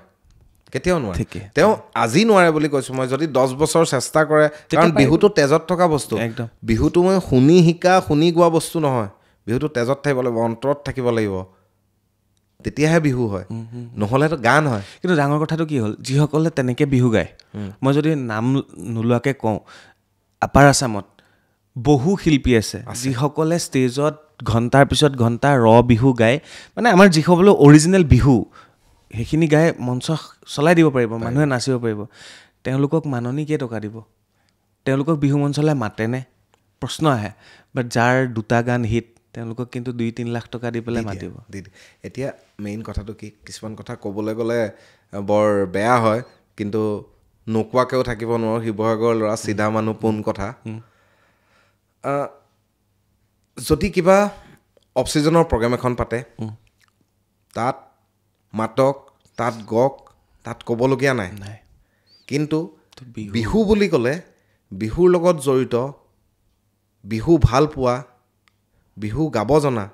কেতিয়াও নোৱাৰে। তেওঁ আজি নোৱাৰে বুলি কৈছোঁ মই, যদি 10 বছৰ চেষ্টা কৰে, কাৰণ বিহুটো তেজত থকা বস্তু। একদম, বিহুটো মই শুনি গোৱা বস্তু নহয়, বিহুটো তেজত থাকিব লাগিব, অন্তৰত থাকিব লাগিব, তেতিয়াহে বিহু হয়, নহ'লেতো গান হয়। কিন্তু ডাঙৰ কথাটো কি হ'ল, যিসকলে তেনেকৈ বিহু গায়, মই যদি নাম নোলোৱাকৈ কওঁ, আপাৰ আছামত বহু শিল্পী আছে যিসকলে ষ্টেজত ঘণ্টাৰ পিছত ঘণ্টা বিহু গায়, মানে আমাৰ যিসকলে অৰিজিনেল বিহু সেইখিনি গাই মঞ্চ চলাই দিব পাৰিব, মানুহে নাচিব পাৰিব। তেওঁলোকক মাননি কেইটকা দিব? তেওঁলোকক বিহু মঞ্চলৈ মাতেনে? প্ৰশ্ন আহে। বাট যাৰ 2টা গান হিট, তেওঁলোকক কিন্তু 2-3 লাখ টকা দি পেলাই মাতিব। এতিয়া মেইন কথাটো কি, কিছুমান কথা ক'বলৈ গ'লে বৰ বেয়া হয়, কিন্তু নোকোৱাকৈও থাকিব নোৱাৰোঁ। শিৱসাগৰৰ ল'ৰা, চিধা মানুহ, পোন কথা। যদি কিবা অফ ছিজনৰ প্ৰগ্ৰেম এখন পাতে, তাত মাতক, তাত গওক, তাত ক'বলগীয়া নাই। কিন্তু বিহু বুলি ক'লে বিহুৰ লগত জড়িত, বিহু ভাল পোৱা, বিহু গাব জনা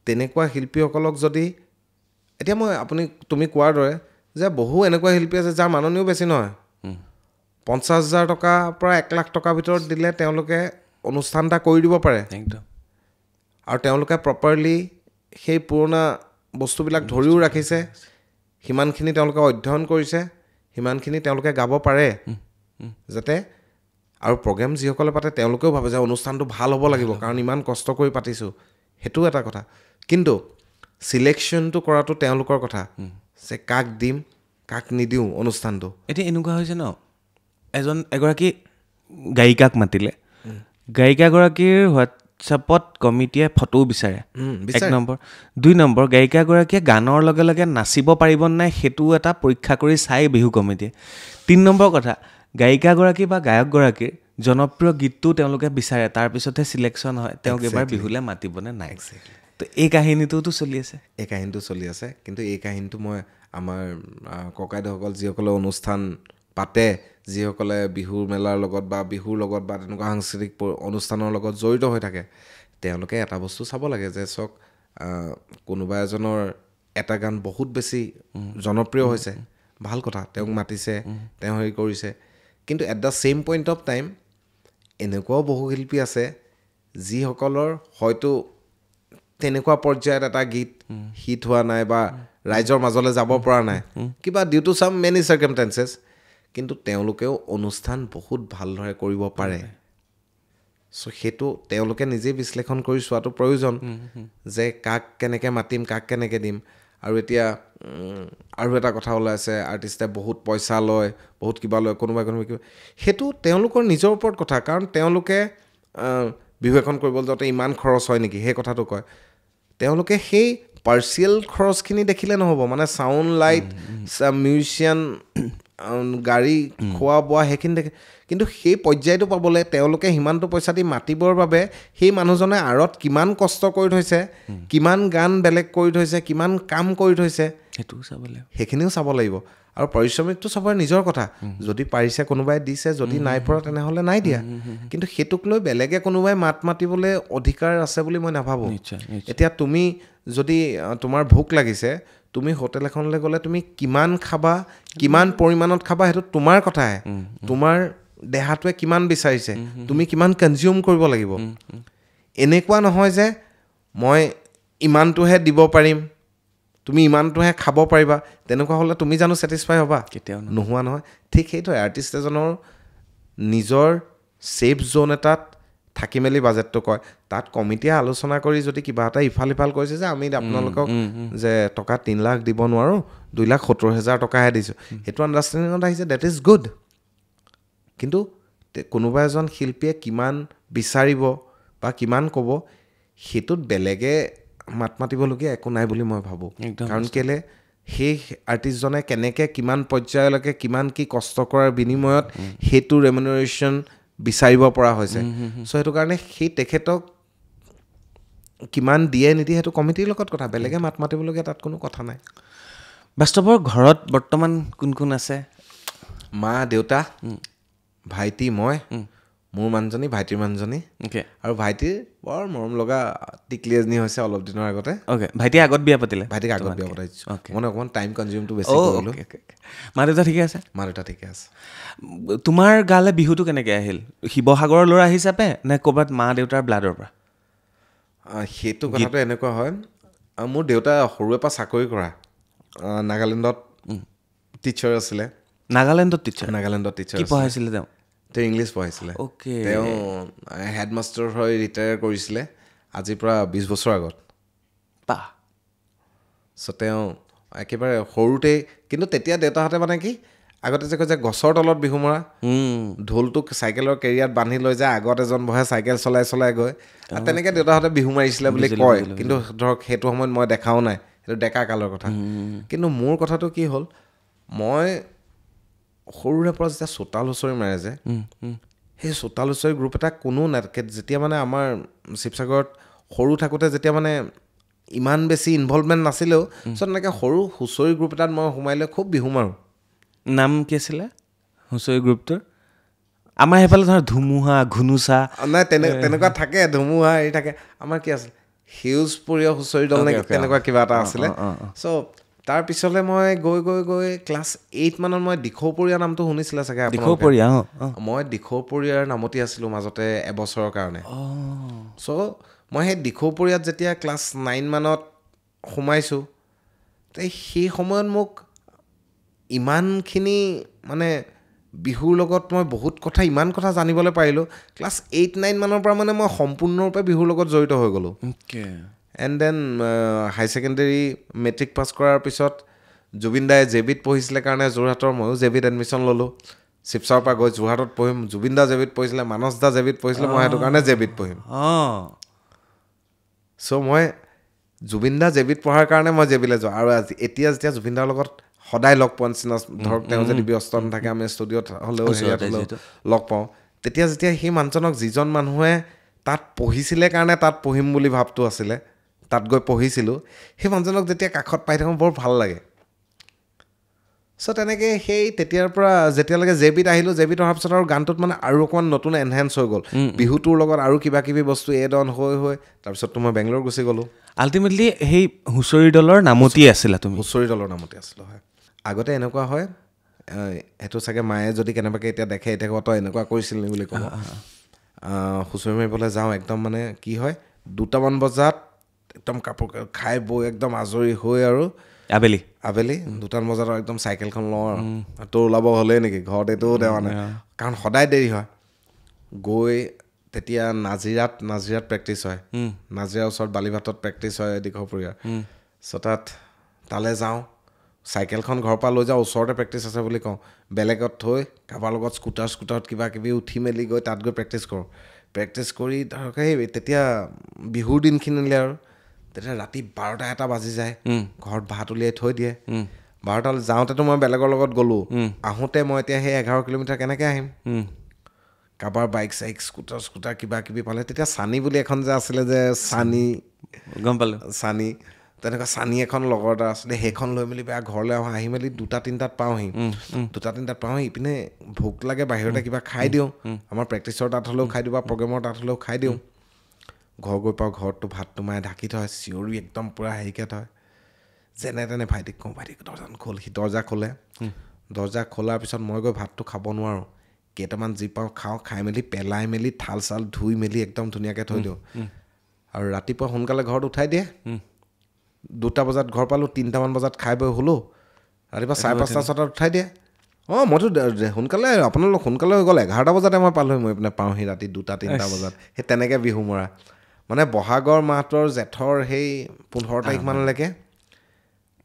তেনেকুৱা শিল্পীসকলক যদি, এতিয়া তুমি কোৱাৰ দৰে যে বহু এনেকুৱা শিল্পী আছে যাৰ মাননিও বেছি নহয়, 50,000 টকাৰ পৰা 1 লাখ টকাৰ ভিতৰত দিলে তেওঁলোকে অনুষ্ঠান এটা কৰি দিব পাৰে। আৰু তেওঁলোকে প্ৰপাৰলি সেই পুৰণা বস্তুবিলাক ধৰিও ৰাখিছে, সিমানখিনি তেওঁলোকে অধ্যয়ন কৰিছে, সিমানখিনি তেওঁলোকে গাব পাৰে, যাতে আৰু প্ৰগ্ৰেম যিসকলে পাতে তেওঁলোকেও ভাবে যে অনুষ্ঠানটো ভাল হ'ব লাগিব, কাৰণ ইমান কষ্ট কৰি পাতিছোঁ, সেইটো এটা কথা। কিন্তু চিলেকশ্যনটো কৰাটো তেওঁলোকৰ কথা, যে কাক দিম কাক নিদিওঁ অনুষ্ঠানটো। এতিয়া এনেকুৱা হৈছে ন, এগৰাকী গায়িকাক মাতিলে, গায়িকাগৰাকীৰ হোৱাটছএপত কমিটিয়ে ফটোও বিচাৰে, 1 নম্বৰ। 2 নম্বৰ, গায়িকাগৰাকীয়ে গানৰ লগে লগে নাচিব পাৰিব নাই সেইটোও এটা পৰীক্ষা কৰি চাই বিহু কমিটিয়ে। 3 নম্বৰ কথা, গায়িকাগৰাকী বা গায়কগৰাকীৰ জনপ্ৰিয় গীতটো তেওঁলোকে বিচাৰে, তাৰপিছতহে চিলেকশ্যন হয় তেওঁক এবাৰ বিহুলৈ মাতিবনে নাই। তো এই কাহিনীটোতো চলি আছে। কিন্তু এই কাহিনীটো মই আমাৰ ককাইদেউসকল যিসকলে অনুষ্ঠান পাতে, যিসকলে বিহুৰ মেলাৰ লগত বা বিহুৰ লগত বা তেনেকুৱা সাংস্কৃতিক অনুষ্ঠানৰ লগত জড়িত হৈ থাকে, তেওঁলোকে এটা বস্তু চাব লাগে যে চাওক, কোনোবা এজনৰ এটা গান বহুত বেছি জনপ্ৰিয় হৈছে, ভাল কথা, তেওঁক মাতিছে, তেওঁ হেৰি কৰিছে, কিন্তু at the same point of time এনেকুৱাও বহু শিল্পী আছে যিসকলৰ হয়তো তেনেকুৱা পৰ্যায়ত এটা গীত হিট হোৱা নাই বা ৰাইজৰ মাজলৈ যাব পৰা নাই, কিবা ডিউ টু চাম মেনি চাৰ্কামষ্টেঞ্চেছ, কিন্তু তেওঁলোকেও অনুষ্ঠান বহুত ভালদৰে কৰিব পাৰে। চ' সেইটো তেওঁলোকে নিজেই বিশ্লেষণ কৰি চোৱাটো প্ৰয়োজন, যে কাক কেনেকৈ মাতিম, কাক কেনেকৈ দিম। আৰু এতিয়া আৰু এটা কথা ওলাইছে আৰ্টিষ্টে বহুত পইচা লয় বহুত কিবা লয় কোনোবাই কিবা সেইটো তেওঁলোকৰ নিজৰ ওপৰত কথা কাৰণ তেওঁলোকে বিবেচনা কৰিবলৈ যাওঁতে ইমান খৰচ হয় নেকি সেই কথাটো কয় তেওঁলোকে সেই পাৰ্চিয়েল খৰচখিনি দেখিলে নহ'ব মানে চাউণ্ড লাইট মিউজিচিয়ান গাড়ী খোৱা বোৱা সেইখিনি দেখে কিন্তু সেই পৰ্যায়টো পাবলৈ তেওঁলোকে সিমানটো পইচা দি মাতিবৰ বাবে সেই মানুহজনে আঁৰত কিমান কষ্ট কৰি থৈছে কিমান গান বেলেগ কৰি থৈছে কিমান কাম কৰি থৈছে সেইখিনিও চাব লাগিব আৰু পাৰিশ্ৰমিকটো চবৰে নিজৰ কথা যদি পাৰিছে কোনোবাই দিছে যদি নাই পৰা তেনেহ'লে নাই দিয়া কিন্তু সেইটোক লৈ বেলেগে কোনোবাই মাত মাতিবলৈ অধিকাৰ আছে বুলি মই নাভাবোঁ এতিয়া তুমি যদি তোমাৰ ভোক লাগিছে তুমি হোটেল এখনলৈ গ'লে তুমি কিমান খাবা কিমান পৰিমাণত খাবা সেইটো তোমাৰ কথাহে তোমাৰ দেহাটোৱে কিমান বিচাৰিছে তুমি কিমান কনজিউম কৰিব লাগিব এনেকুৱা নহয় যে মই ইমানটোহে দিব পাৰিম তুমি ইমানটোহে খাব পাৰিবা তেনেকুৱা হ'লে তুমি জানো ছেটিছফাই হ'বা কেতিয়াও নোহোৱা নহয় ঠিক সেইটোৱে আৰ্টিষ্ট এজনৰ নিজৰ ছেফ জ'ন এটাত থাকি মেলি বাজেটটো কয় তাত কমিটিয়ে আলোচনা কৰি যদি কিবা এটা ইফাল সিফাল কৰিছে যে আমি আপোনালোকক যে টকা 3 লাখ দিব নোৱাৰোঁ 2,70,000 টকাহে দিছোঁ সেইটো আণ্ডাৰষ্টেণ্ডিঙত আহিছে ডেট ইজ গুড কিন্তু কোনোবা এজন শিল্পীয়ে কিমান বিচাৰিব বা কিমান ক'ব সেইটোত বেলেগে মাত মাতিবলগীয়া একো নাই বুলি মই ভাবোঁ কাৰণ কেলে সেই আৰ্টিষ্টজনে কেনেকৈ কিমান পৰ্যায়লৈকে কিমান কি কষ্ট কৰাৰ বিনিময়ত সেইটো ৰেমুনাৰেশ্যন বিচাৰিব পৰা হৈছে চ' সেইটো কাৰণে সেই তেখেতক কিমান দিয়ে নিদিয়ে সেইটো কমিটিৰ লগত কথা বেলেগে মাত মাতিবলগীয়া তাত কোনো কথা নাই বাস্তৱৰ ঘৰত বৰ্তমান কোন কোন আছে মা দেউতা ভাইটি মই মোৰ মানুহজনী ভাইটিৰ মানুহজনী আৰু ভাইটিৰ বৰ মৰম লগা টিকলি এজনী হৈছে অলপ দিনৰ আগতে ভাইটিয়ে আগত বিয়া পাতিলে ভাইটিক আগত বিয়া পতাইছোঁ মানে অকণমান টাইম কনজিউমটো বেছি কৰিলোঁ মা দেউতা ঠিকে আছে মা দেউতা ঠিকে আছে তোমাৰ গালে বিহুটো কেনেকৈ আহিল শিৱসাগৰৰ ল'ৰা হিচাপে নে ক'ৰবাত মা দেউতাৰ ব্লাডৰ পৰা সেইটো কথাটো এনেকুৱা হয় মোৰ দেউতা সৰুৰে পৰা চাকৰি কৰা নাগালেণ্ডত টিচাৰ আছিলে নাগালেণ্ডত টিচাৰ কি পঢ়াইছিলে তেওঁ ইংলিছ পঢ়াইছিলে তেওঁ হেডমাষ্টাৰ হৈ ৰিটায়াৰ কৰিছিলে আজিৰ পৰা 20 বছৰ আগত চ' তেওঁ একেবাৰে সৰুতেই কিন্তু তেতিয়া দেউতাহঁতে মানে কি আগতে যে কয় যে গছৰ তলত বিহু মৰা ঢোলটোক চাইকেলৰ কেৰিয়াত বান্ধি লৈ যায় আগত এজন বহে চাইকেল চলাই চলাই গৈ তেনেকৈ দেউতাহঁতে বিহু মাৰিছিলে বুলি কয় কিন্তু ধৰক সেইটো সময়ত মই দেখাও নাই সেইটো ডেকা কালৰ কথা কিন্তু মোৰ কথাটো কি হ'ল মই সৰুৰে পৰা যেতিয়া চোতাল হুঁচৰি মাৰে যে সেই চোতাল হুঁচৰি গ্ৰুপ এটা কোনো নাথাকে যেতিয়া মানে আমাৰ শিৱসাগৰত সৰু থাকোঁতে যেতিয়া মানে ইমান বেছি ইনভলভমেণ্ট নাছিলেও চ' তেনেকৈ সৰু হুঁচৰি গ্ৰুপ এটাত মই সোমাই লৈ খুব বিহু মাৰোঁ নাম কি আছিলে হুঁচৰি গ্ৰুপটোৰ আমাৰ সেইফালে ধৰ ধুমুহা ঘুনুচা নাই তেনেকুৱা থাকে ধুমুহা হেৰি থাকে আমাৰ কি আছিলে সেউজপৰীয়া হুঁচৰি দল নেকি তেনেকুৱা কিবা এটা আছিলে চ' তাৰ পিছলৈ মই গৈ ক্লাছ 8 মানত মই দিখৌপৰীয়া নামটো শুনিছিলে চাগে মই দিখৌপৰীয়াৰ নামতি আছিলোঁ মাজতে এবছৰৰ কাৰণে চ' মই সেই দিখৌপৰীয়াত যেতিয়া ক্লাছ 9 মানত সোমাইছোঁ সেই সময়ত মোক ইমানখিনি মানে বিহুৰ লগত মই বহুত কথা ইমান কথা জানিবলৈ পাৰিলোঁ ক্লাছ 8-9 মানৰ পৰা মানে মই সম্পূৰ্ণৰূপে বিহুৰ লগত জড়িত হৈ গ'লোঁ and then high secondary matric pass কৰাৰ পিছত জুবিন দাই জেবিত পঢ়িছিলে কাৰণে যোৰহাটৰ ময়ো জেবিত এডমিশ্যন ল'লোঁ শিৱসাগৰৰ পৰা গৈ যোৰহাটত পঢ়িম জুবিন দা জেবিত পঢ়িছিলে মানস দা জেবিত পঢ়িছিলে মই সেইটো কাৰণে জেবিত পঢ়িম চ' মই জুবিন দা জেবিত পঢ়াৰ কাৰণে মই জেবিলৈ যাওঁ আৰু এতিয়া যেতিয়া জুবিন দাৰ লগত সদায় লগ পোৱা নিচিনা ধৰক তেওঁ যদি ব্যস্ত নাথাকে আমি ষ্টুডিঅ'ত হ'লেও হেৰিয়াত হ'লেও লগ পাওঁ তেতিয়া যেতিয়া সেই মানুহজনক যিজন মানুহে তাত পঢ়িছিলে কাৰণে তাত পঢ়িম বুলি ভাৱটো আছিলে তাত গৈ পঢ়িছিলোঁ সেই মানুহজনক যেতিয়া কাষত পাই থাকোঁ বৰ ভাল লাগে চ' তেনেকৈ সেই তেতিয়াৰ পৰা যেতিয়ালৈকে জেবিত আহিলোঁ জেবিত অহাৰ পিছত আৰু গানটোত মানে আৰু অকণমান নতুন এনহেঞ্চ হৈ গ'ল বিহুটোৰ লগত আৰু কিবা কিবি বস্তু এড অন হৈ তাৰপিছততো মই বেংগলোৰ গুচি গ'লোঁ আল্টিমেটলি সেই হুঁচৰি দলৰ নামতি আছিলা তুমি হুঁচৰি দলৰ নামতি আছিলোঁ হয় আগতে এনেকুৱা হয় সেইটো চাগে মায়ে যদি কেনেবাকৈ এতিয়া দেখে এতিয়া তই এনেকুৱা কৰিছিল নি বুলি ক'ব হুঁচৰি মাৰিবলৈ যাওঁ একদম মানে কি হয় 2টামান বজাত একদম কাপোৰ খাই বৈ একদম আজৰি হৈ আৰু আবেলি 2টামান বজাত একদম চাইকেলখন লওঁ আৰু তোৰ ওলাব হ'লেই নেকি ঘৰত এইটো দেৱা নাই কাৰণ সদায় দেৰি হয় গৈ তেতিয়া নাজিৰাত প্ৰেক্টিছ হয় নাজিৰাৰ ওচৰত বালিভাটত প্ৰেক্টিছ হয় দিখৌপৰীয়াৰ চ' তাত তালৈ যাওঁ চাইকেলখন ঘৰৰ পৰা লৈ যাওঁ ওচৰতে প্ৰেক্টিছ আছে বুলি কওঁ বেলেগত থৈ কাৰোবাৰ লগত স্কুটাৰত কিবা কিবি উঠি মেলি গৈ তাত গৈ প্ৰেক্টিছ কৰোঁ প্ৰেক্টিছ কৰি ধৰক সেই তেতিয়া বিহুৰ দিনখিনিলে আৰু তেতিয়া ৰাতি 12টা-1টা বাজি যায় ঘৰত ভাত উলিয়াই থৈ দিয়ে 12টালৈ যাওঁতেতো মই বেলেগৰ লগত গ'লোঁ আহোঁতে মই এতিয়া সেই 11 কিলোমিটাৰ কেনেকৈ আহিম কাৰোবাৰ বাইক চাইক স্কুটাৰ কিবা কিবি পালে তেতিয়া চানি বুলি এখন যে আছিলে যে চানি গম পালোঁ চানি তেনেকুৱা চানি এখন লগৰ এটা আছিলে সেইখন লৈ মেলি বেয়া ঘৰলৈ আহি মেলি 2টা-3টাত পাওঁহি 2টা-3টাত পাওঁহি ইপিনে ভোক লাগে বাহিৰতে কিবা খাই দিওঁ আমাৰ প্ৰেক্টিছৰ তাত হ'লেও খাই দিওঁ বা প্ৰগ্ৰেমৰ তাত হ'লেও খাই দিওঁ ঘৰ গৈ পাওঁ ঘৰতটো ভাতটো মায়ে ঢাকি থয় চিঞৰি একদম পূৰা হেৰিকৈ থয় যেনে তেনে ভাইটিক কওঁ ভাইটিক দৰ্জাখন খোল সি দৰ্জা খোলে দৰ্জা খোলাৰ পিছত মই গৈ ভাতটো খাব নোৱাৰোঁ কেইটামান যি পাওঁ খাওঁ খাই মেলি পেলাই মেলি থাল চাল ধুই মেলি একদম ধুনীয়াকৈ থৈ দিওঁ আৰু ৰাতিপুৱা সোনকালে ঘৰত উঠাই দিয়ে 2টা বজাত ঘৰ পালোঁ 3টামান বজাত খাই বৈ হ'লোঁ ৰাতিপুৱা 5:30-6টাত উঠাই দিয়ে মইতো সোনকালে আপোনালোক সোনকালে হৈ গ'ল 11টা বজাতে মই পালোঁহি মই এইপিনে পাওঁহি ৰাতি 2টা-3টা বজাত সেই তেনেকৈ বিহু মৰা মানে বহাগৰ মাহটোৰ জেঠৰ সেই 15 তাৰিখমানলৈকে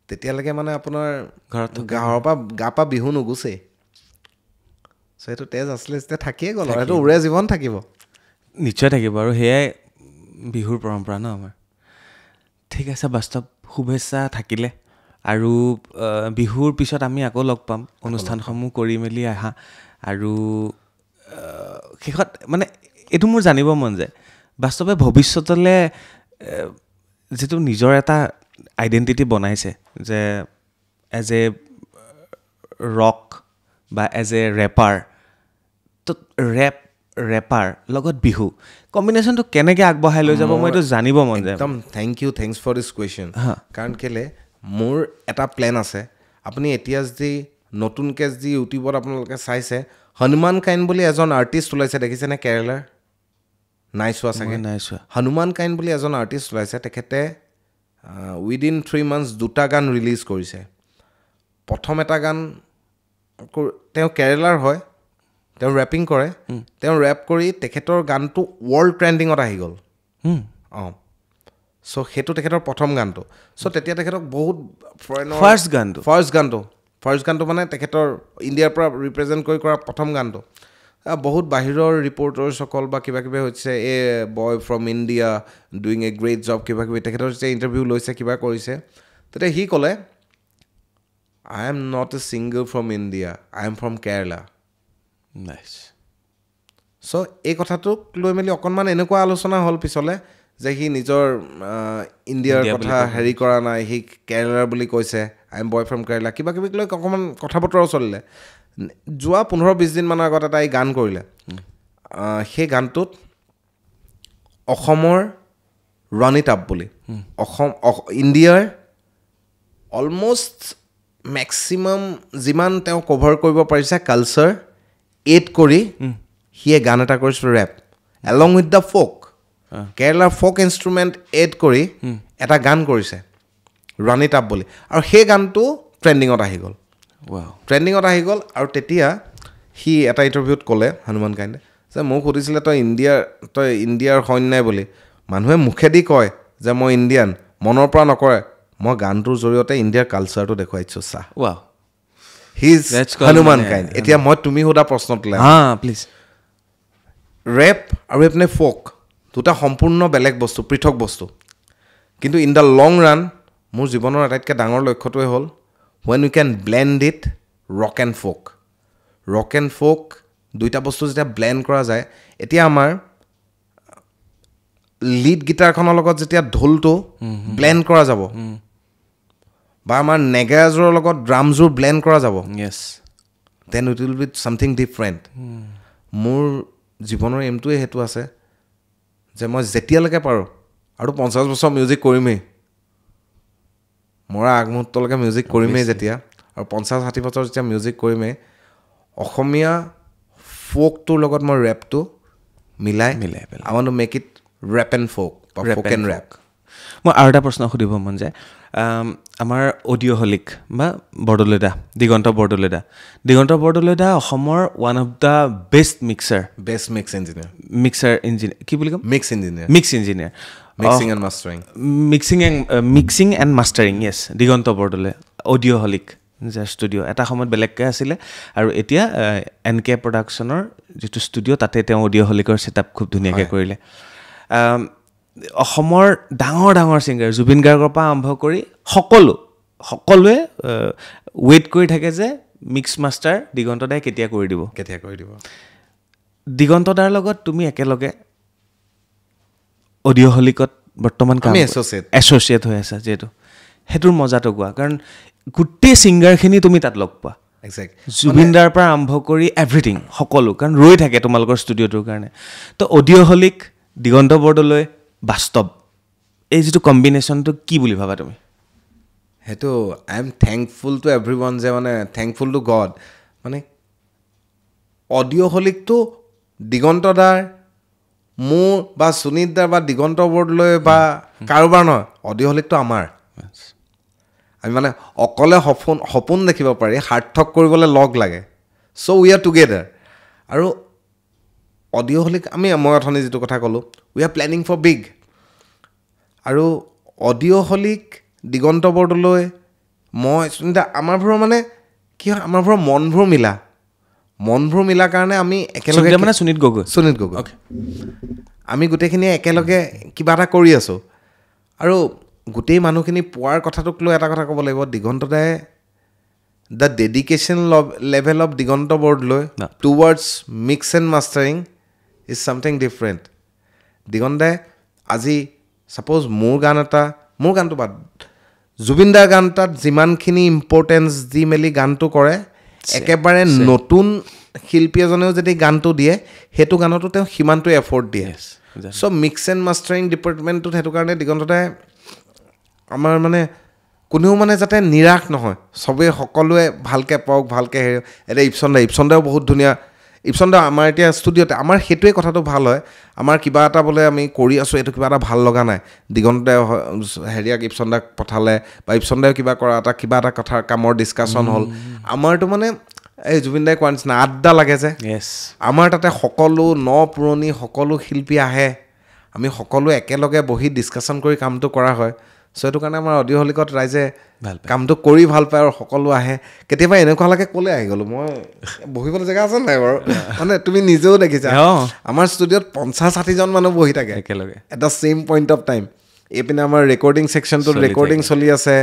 তেতিয়ালৈকে মানে আপোনাৰ ঘৰত গাঁৱৰ পৰা গা পা বিহু নুগুচেই সেইটো তেজ আছিলে যেতিয়া থাকিয়ে গ'ল সেইটো উৰে জীৱন থাকিব নিশ্চয় থাকিব আৰু সেয়াই বিহুৰ পৰম্পৰা ন আমাৰ ঠিক আছে বাস্তৱ শুভেচ্ছা থাকিলে আৰু বিহুৰ পিছত আমি আকৌ লগ পাম অনুষ্ঠানসমূহ কৰি মেলি আহা আৰু শেষত মানে এইটো মোৰ জানিব মন যায় বাস্তৱে ভৱিষ্যতলৈ যিটো নিজৰ এটা আইডেণ্টিটি বনাইছে যে এজ এ ৰক বা এজ এ ৰেপাৰ তো ৰেপাৰ লগত বিহু কম্বিনেশ্যনটো কেনেকৈ আগবঢ়াই লৈ যাব মই এইটো জানিব মন যায় একদম থেংকছ ফৰ দিছ কুৱেশ্যন কাৰণ কেলৈ মোৰ এটা প্লেন আছে আপুনি এতিয়া যদি নতুনকৈ যি ইউটিউবত আপোনালোকে চাইছে হনুমান কাইন বুলি এজন আৰ্টিষ্ট ওলাইছে দেখিছেনে কেৰেলাৰ নাই চোৱা চাগে নাই চোৱা হনুমান কাইন বুলি এজন আৰ্টিষ্ট ওলাইছে তেখেতে উইদিন 3 months 2টা গান ৰিলিজ কৰিছে প্ৰথম এটা গান তেওঁ কেৰেলাৰ হয় তেওঁ ৰেপিং কৰে তেওঁ ৰেপ কৰি তেখেতৰ গানটো ৱৰ্ল্ড ট্ৰেণ্ডিঙত আহি গ'ল চ' সেইটো তেখেতৰ প্ৰথম গানটো চ' তেতিয়া তেখেতক বহুত ফৰেনৰ ফাৰ্ষ্ট গানটো মানে তেখেতৰ ইণ্ডিয়াৰ পৰা ৰিপ্ৰেজেণ্ট কৰি কৰা প্ৰথম গানটো বহুত বাহিৰৰ ৰিপৰ্টাৰ্ছসকল বা কিবা কিবি হৈছে a boy from India doing a great job কিবা কিবি তেখেতৰ যেতিয়া ইণ্টাৰভিউ লৈছে কিবা কৰিছে তেতিয়া সি ক'লে I am not a singer from India I am from Kerala nice so' এই কথাটোক লৈ মেলি অকণমান এনেকুৱা আলোচনা হ'ল পিছলৈ যে সি নিজৰ ইণ্ডিয়াৰ কথা হেৰি কৰা নাই সি কেৰেলাৰ বুলি কৈছে আই এম বয় ফ্ৰম কেৰেলা কিবা কিবি লৈ অকণমান কথা বতৰাও চলিলে যোৱা 15-20 দিনমানৰ আগত এটা গান কৰিলে সেই গানটোত অসমৰ ৰাণ ইট আপ বুলি ইণ্ডিয়াৰ অলমষ্ট মেক্সিমাম যিমান তেওঁ কভাৰ কৰিব পাৰিছে কালচাৰ এড কৰি সিয়ে গান এটা কৰিছিল rap along with the folk কেৰেলাৰ ফ'ক ইনষ্ট্ৰুমেণ্ট এড কৰি এটা গান কৰিছে ৰাণ ইট আপ বুলি আৰু সেই গানটো ট্ৰেণ্ডিঙত আহি গ'ল আৰু তেতিয়া সি এটা ইণ্টাৰভিউত ক'লে হনুমান কাইণ্ডে যে মোক সুধিছিলে তই ইণ্ডিয়াৰ সৈন্য নাই বুলি মানুহে মুখেদি কয় যে মই ইণ্ডিয়ান মনৰ পৰা নকৰে মই গানটোৰ জৰিয়তে ইণ্ডিয়াৰ কালচাৰটো দেখুৱাই দিছোঁ চাহ হিজ হনুমান কাইণ্ড এতিয়া মই তুমি সোধা প্ৰশ্নটোলৈ প্লিজ ৰেপ আৰু এইপিনে ফ'ক দুটা সম্পূৰ্ণ বেলেগ বস্তু পৃথক বস্তু কিন্তু ইন দ্য লং ৰান মোৰ জীৱনৰ আটাইতকৈ ডাঙৰ লক্ষ্যটোৱে হ'ল when we can blend it rock and folk দুইটা বস্তু যেতিয়া ব্লেণ্ড কৰা যায় এতিয়া আমাৰ লিড গিটাৰখনৰ লগত যেতিয়া ঢোলটো ব্লেণ্ড কৰা যাব বা আমাৰ নেগাজৰ লগত ড্ৰামজোৰ ব্লেণ্ড কৰা যাব then it will be something different মোৰ জীৱনৰ এমটোৱে সেইটো আছে যে মই যেতিয়ালৈকে পাৰোঁ আৰু 50 বছৰ মিউজিক কৰিমেই মৰা আগমুহূৰ্তলৈকে মিউজিক কৰিমেই যেতিয়া আৰু 50-60 বছৰ যেতিয়া মিউজিক কৰিমেই অসমীয়া ফ'কটোৰ লগত মই ৰেপটো মিলাই I want to make it rap and folk বা ফ'ক এণ্ড ৰেপ মই আৰু এটা প্ৰশ্ন সুধিব মন যায় আমাৰ অডিঅ' হলিক বা বৰদলৈদা দিগন্ত বৰদলৈদা অসমৰ one of the best mix engineer কি বুলি ক'ম mix engineer mixing and mastering yes Diganta Bordoloi audioholic যাৰ ষ্টুডিঅ' এটা সময়ত বেলেগকৈ আছিলে আৰু এতিয়া NK প্ৰডাকশ্যনৰ যিটো ষ্টুডিঅ' তাতে তেওঁ অডিঅ'হলিকৰ ছেটআপ খুব ধুনীয়াকৈ কৰিলে অসমৰ ডাঙৰ ডাঙৰ ছিংগাৰ জুবিন গাৰ্গৰ পৰা আৰম্ভ কৰি সকলোৱে ৱেইট কৰি থাকে যে মিক্স মাষ্টাৰ দিগন্ত দাই কেতিয়া কৰি দিব দিগন্ত দাৰ লগত তুমি একেলগে অডিঅ'হলিকত বৰ্তমান এছ'চিয়েট হৈ আছা যিহেতু সেইটোৰ মজাটো কোৱা কাৰণ গোটেই ছিংগাৰখিনি তুমি তাত লগ পোৱা জুবিন দাৰ পৰা আৰম্ভ কৰি এভৰিথিং সকলো কাৰণ ৰৈ থাকে তোমালোকৰ ষ্টুডিঅ'টোৰ কাৰণে তো অডিঅ'হলিক দিগন্ত বৰদলৈ বাস্তৱ এই যিটো কম্বিনেশ্যনটো কি বুলি ভাবা তুমি সেইটো I am thankful to everyone যে মানে থেংকফুল টু গড মানে অডিঅ'হলিকটো দিগন্ত দাৰ মোৰ বা সুনীত দাৰ বা দিগন্ত বৰদলৈ বা কাৰোবাৰ নহয় অডিঅ'হলিকটো আমাৰ আমি মানে অকলে সপোন দেখিব পাৰি সাৰ্থক কৰিবলৈ লগ লাগে চ' উই আৰ টুগেডাৰ আৰু অডিঅ'হলিক মই অথনি যিটো কথা ক'লোঁ we are planning for big আৰু অডিঅ'হলিক দিগন্ত বৰদলৈ মই সুনীতা আমাৰবোৰৰ মানে কি হয় আমাৰবোৰৰ মনবোৰ মিলা কাৰণে আমি একেলগে মানে সুনীত গগৈ আমি গোটেইখিনিয়ে একেলগে কিবা এটা কৰি আছোঁ আৰু গোটেই মানুহখিনি পোৱাৰ কথাটোক লৈ এটা কথা ক'ব লাগিব দিগন্ত দাই the dedication level of Diganta Bordoloi towards mix and mastering is something different Diganta দাই আজি ছাপ'জ মোৰ গানটো বাদ জুবিন দাৰ গান এটাত যিমানখিনি ইম্পৰ্টেঞ্চ দি মেলি গানটো কৰে একেবাৰে নতুন শিল্পী এজনেও যদি গানটো দিয়ে সেইটো গানতো তেওঁ সিমানটোৱে এফৰ্ট দিয়ে চ' মিক্স এণ্ড মাষ্টাৰিং ডিপাৰ্টমেণ্টটোত সেইটো কাৰণে দিগন্ত দাই আমাৰ মানে কোনেও মানে যাতে নিৰাশ নহয় চবেই সকলোৱে ভালকৈ পাওক ভালকৈ হেৰি এতিয়া ইপচন দাও বহুত ধুনীয়া ইপচন দা আমাৰ এতিয়া ষ্টুডিঅ'তে আমাৰ সেইটোৱে কথাটো ভাল হয় আমাৰ কিবা এটা বোলে আমি কৰি আছোঁ এইটো কিবা এটা ভাল লগা নাই দিগন্ত দাই হেৰিয়াক ইপচন দাক পঠালে বা ইপচন দাই কিবা এটা কথা কামৰ ডিছকাশ্যন হ'ল আমাৰতো মানে এই জুবিন দাই কোৱাৰ নিচিনা আড্ডা লাগে যে আমাৰ তাতে সকলো পুৰণি সকলো শিল্পী আহে আমি সকলো একেলগে বহি ডিছকাশ্যন কৰি কামটো কৰা হয় চ' সেইটো কাৰণে আমাৰ অডিঅ'হলিকত ৰাইজে কামটো কৰি ভাল পায় আৰু সকলো আহে কেতিয়াবা এনেকুৱা লাগে ক'লে আহি গ'লোঁ মই বহিবলৈ জেগা আছে নাই বাৰু মানে তুমি নিজেও দেখিছা আমাৰ ষ্টুডিঅ'ত 50-60জন মানুহ বহি থাকে একেলগে at the same point of time এইপিনে আমাৰ ৰেকৰ্ডিং ছেকশ্যনটোত ৰেকৰ্ডিং চলি আছে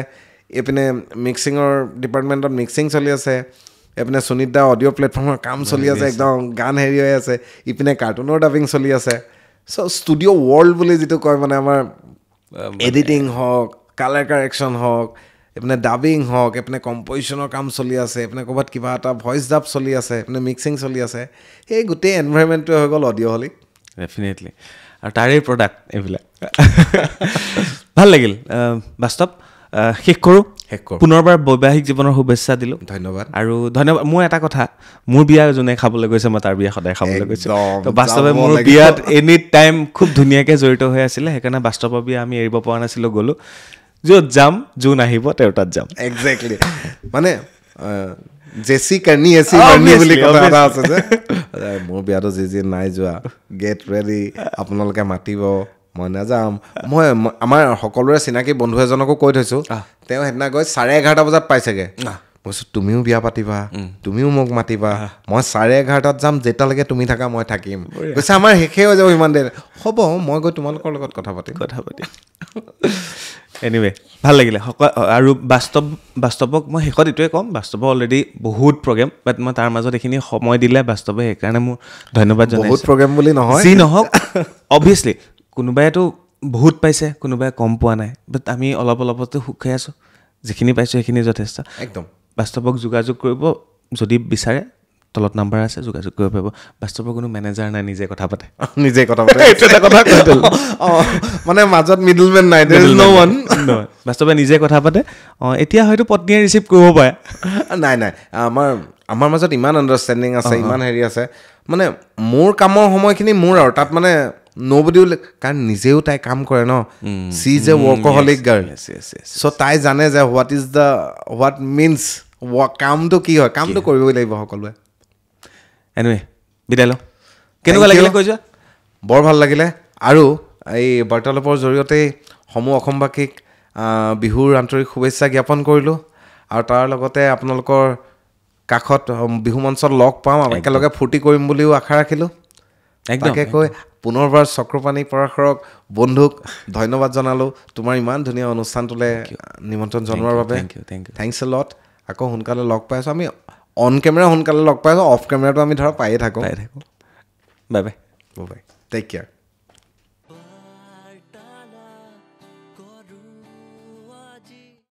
এইপিনে মিক্সিঙৰ ডিপাৰ্টমেণ্টত মিক্সিং চলি আছে এইপিনে সুনীত দা অডিঅ' প্লেটফৰ্মৰ কাম চলি আছে একদম গান হেৰি হৈ আছে ইপিনে কাৰ্টুনৰ ডাবিং চলি আছে চ' ষ্টুডিঅ' ৱৰ্ল্ড বুলি যিটো কয় মানে আমাৰ এডিটিং হওক কালাৰ কাৰেকশ্যন হওক এইপিনে ডাবিং হওক এইপিনে কম্প'জিশ্যনৰ কাম চলি আছে এইপিনে ক'ৰবাত কিবা এটা ভইচ ডাব চলি আছে এইপিনে মিক্সিং চলি আছে সেই গোটেই এনভাইৰমেণ্টটোৱে হৈ গ'ল অডিঅ'হলিক ডেফিনেটলি আৰু তাৰেই প্ৰডাক্ট এইবিলাক ভাল লাগিল বাস্তৱ শেষ কৰোঁ পুনৰবাৰ বৈবাহিক জীৱনৰ শুভেচ্ছা দিলোঁ ধন্যবাদ মোৰ এটা কথা মোৰ বিয়া যোনে খাবলৈ গৈছে মই তাৰ বিয়া সদায় খাবলৈ গৈছোঁ তো বাস্তৱে মোৰ বিয়াত এনি টাইম খুব ধুনীয়াকৈ জড়িত হৈ আছিলে সেইকাৰণে বাস্তৱৰ বিয়া আমি এৰিব পৰা নাছিলোঁ গ'লোঁ য'ত যাম যোন আহিব তেওঁৰ তাত যাম একজেক্টলি মানে জেচি কাৰ্ণি বুলি কথা এটা আছে যে মোৰ বিয়াতো যি নাই যোৱা গেট ৰেডি আপোনালোকে মাতিব মই নাযাম মই আমাৰ সকলোৰে চিনাকি বন্ধু এজনকো কৈ থৈছোঁ তেওঁ সেইদিনা গৈ 11:30 বজাত পাইছেগৈ কৈছোঁ তুমিও বিয়া পাতিবা তুমিও মোক মাতিবা মই 11:30 যাম যেতিয়ালৈকে তুমি থাকা মই থাকিম কৈছে আমাৰ শেষে হৈ যাব ইমান দেৰি হ'ব মই গৈ তোমালোকৰ লগত কথা পাতিম এনিৱে ভাল লাগিলে আৰু বাস্তৱক মই শেষত এইটোৱে ক'ম বাস্তৱ অলৰেডি বহুত প্ৰগ্ৰেম বাট মই তাৰ মাজত এইখিনি সময় দিলে বাস্তৱে সেইকাৰণে মোৰ ধন্যবাদ জনাইছোঁ বহুত প্ৰগ্ৰেম বুলি নহয় যি নহওক অবভিয়াছলি কোনোবাইতো বহুত পাইছে কোনোবাই কম পোৱা নাই বাট আমি অলপতে সুখ খাই আছোঁ যিখিনি পাইছোঁ সেইখিনি যথেষ্ট একদম বাস্তৱক যোগাযোগ কৰিব যদি বিচাৰে তলত নাম্বাৰ আছে যোগাযোগ কৰিব পাৰিব বাস্তৱৰ কোনো মেনেজাৰ নাই নিজে কথা পাতে এইটো এটা কথা মানে মাজত মিডলমেন নাই বাস্তৱে নিজে কথা পাতে এতিয়া হয়তো পত্নীয়ে ৰিচিভ কৰিব পাৰে নাই আমাৰ মাজত ইমান আণ্ডাৰষ্টেণ্ডিং আছে ইমান হেৰি আছে মানে মোৰ কামৰ সময়খিনি মোৰ আৰু তাত মানে nobody will কাৰণ নিজেও তাই কাম কৰে ন she is a workaholic girl so তাই জানে যে what means কামটো কি হয় কামটো কৰিবই লাগিব সকলোৱে এনিৱে বিদায় লওঁ কেনেকুৱা লাগিলে কৈ যোৱা বৰ ভাল লাগিলে আৰু এই বাৰ্তালাপৰ জৰিয়তে সমূহ অসমবাসীক বিহুৰ আন্তৰিক শুভেচ্ছা জ্ঞাপন কৰিলোঁ আৰু তাৰ লগতে আপোনালোকৰ কাষত বিহু মঞ্চত লগ পাম একেলগে ফূৰ্তি কৰিম বুলিও আশা ৰাখিলোঁ তাকে কৈ পুনৰবাৰ চক্ৰপাণী পৰাশৰক বন্ধুক ধন্যবাদ জনালোঁ তোমাৰ ইমান ধুনীয়া অনুষ্ঠানটোলৈ নিমন্ত্ৰণ জনোৱাৰ বাবে থেংকছ এ লট আকৌ সোনকালে লগ পাই আছোঁ আমি অন কেমেৰা সোনকালে লগ পাই আছোঁ অফ কেমেৰাটো আমি ধৰা পায়ে থাকোঁ bye bye bye take care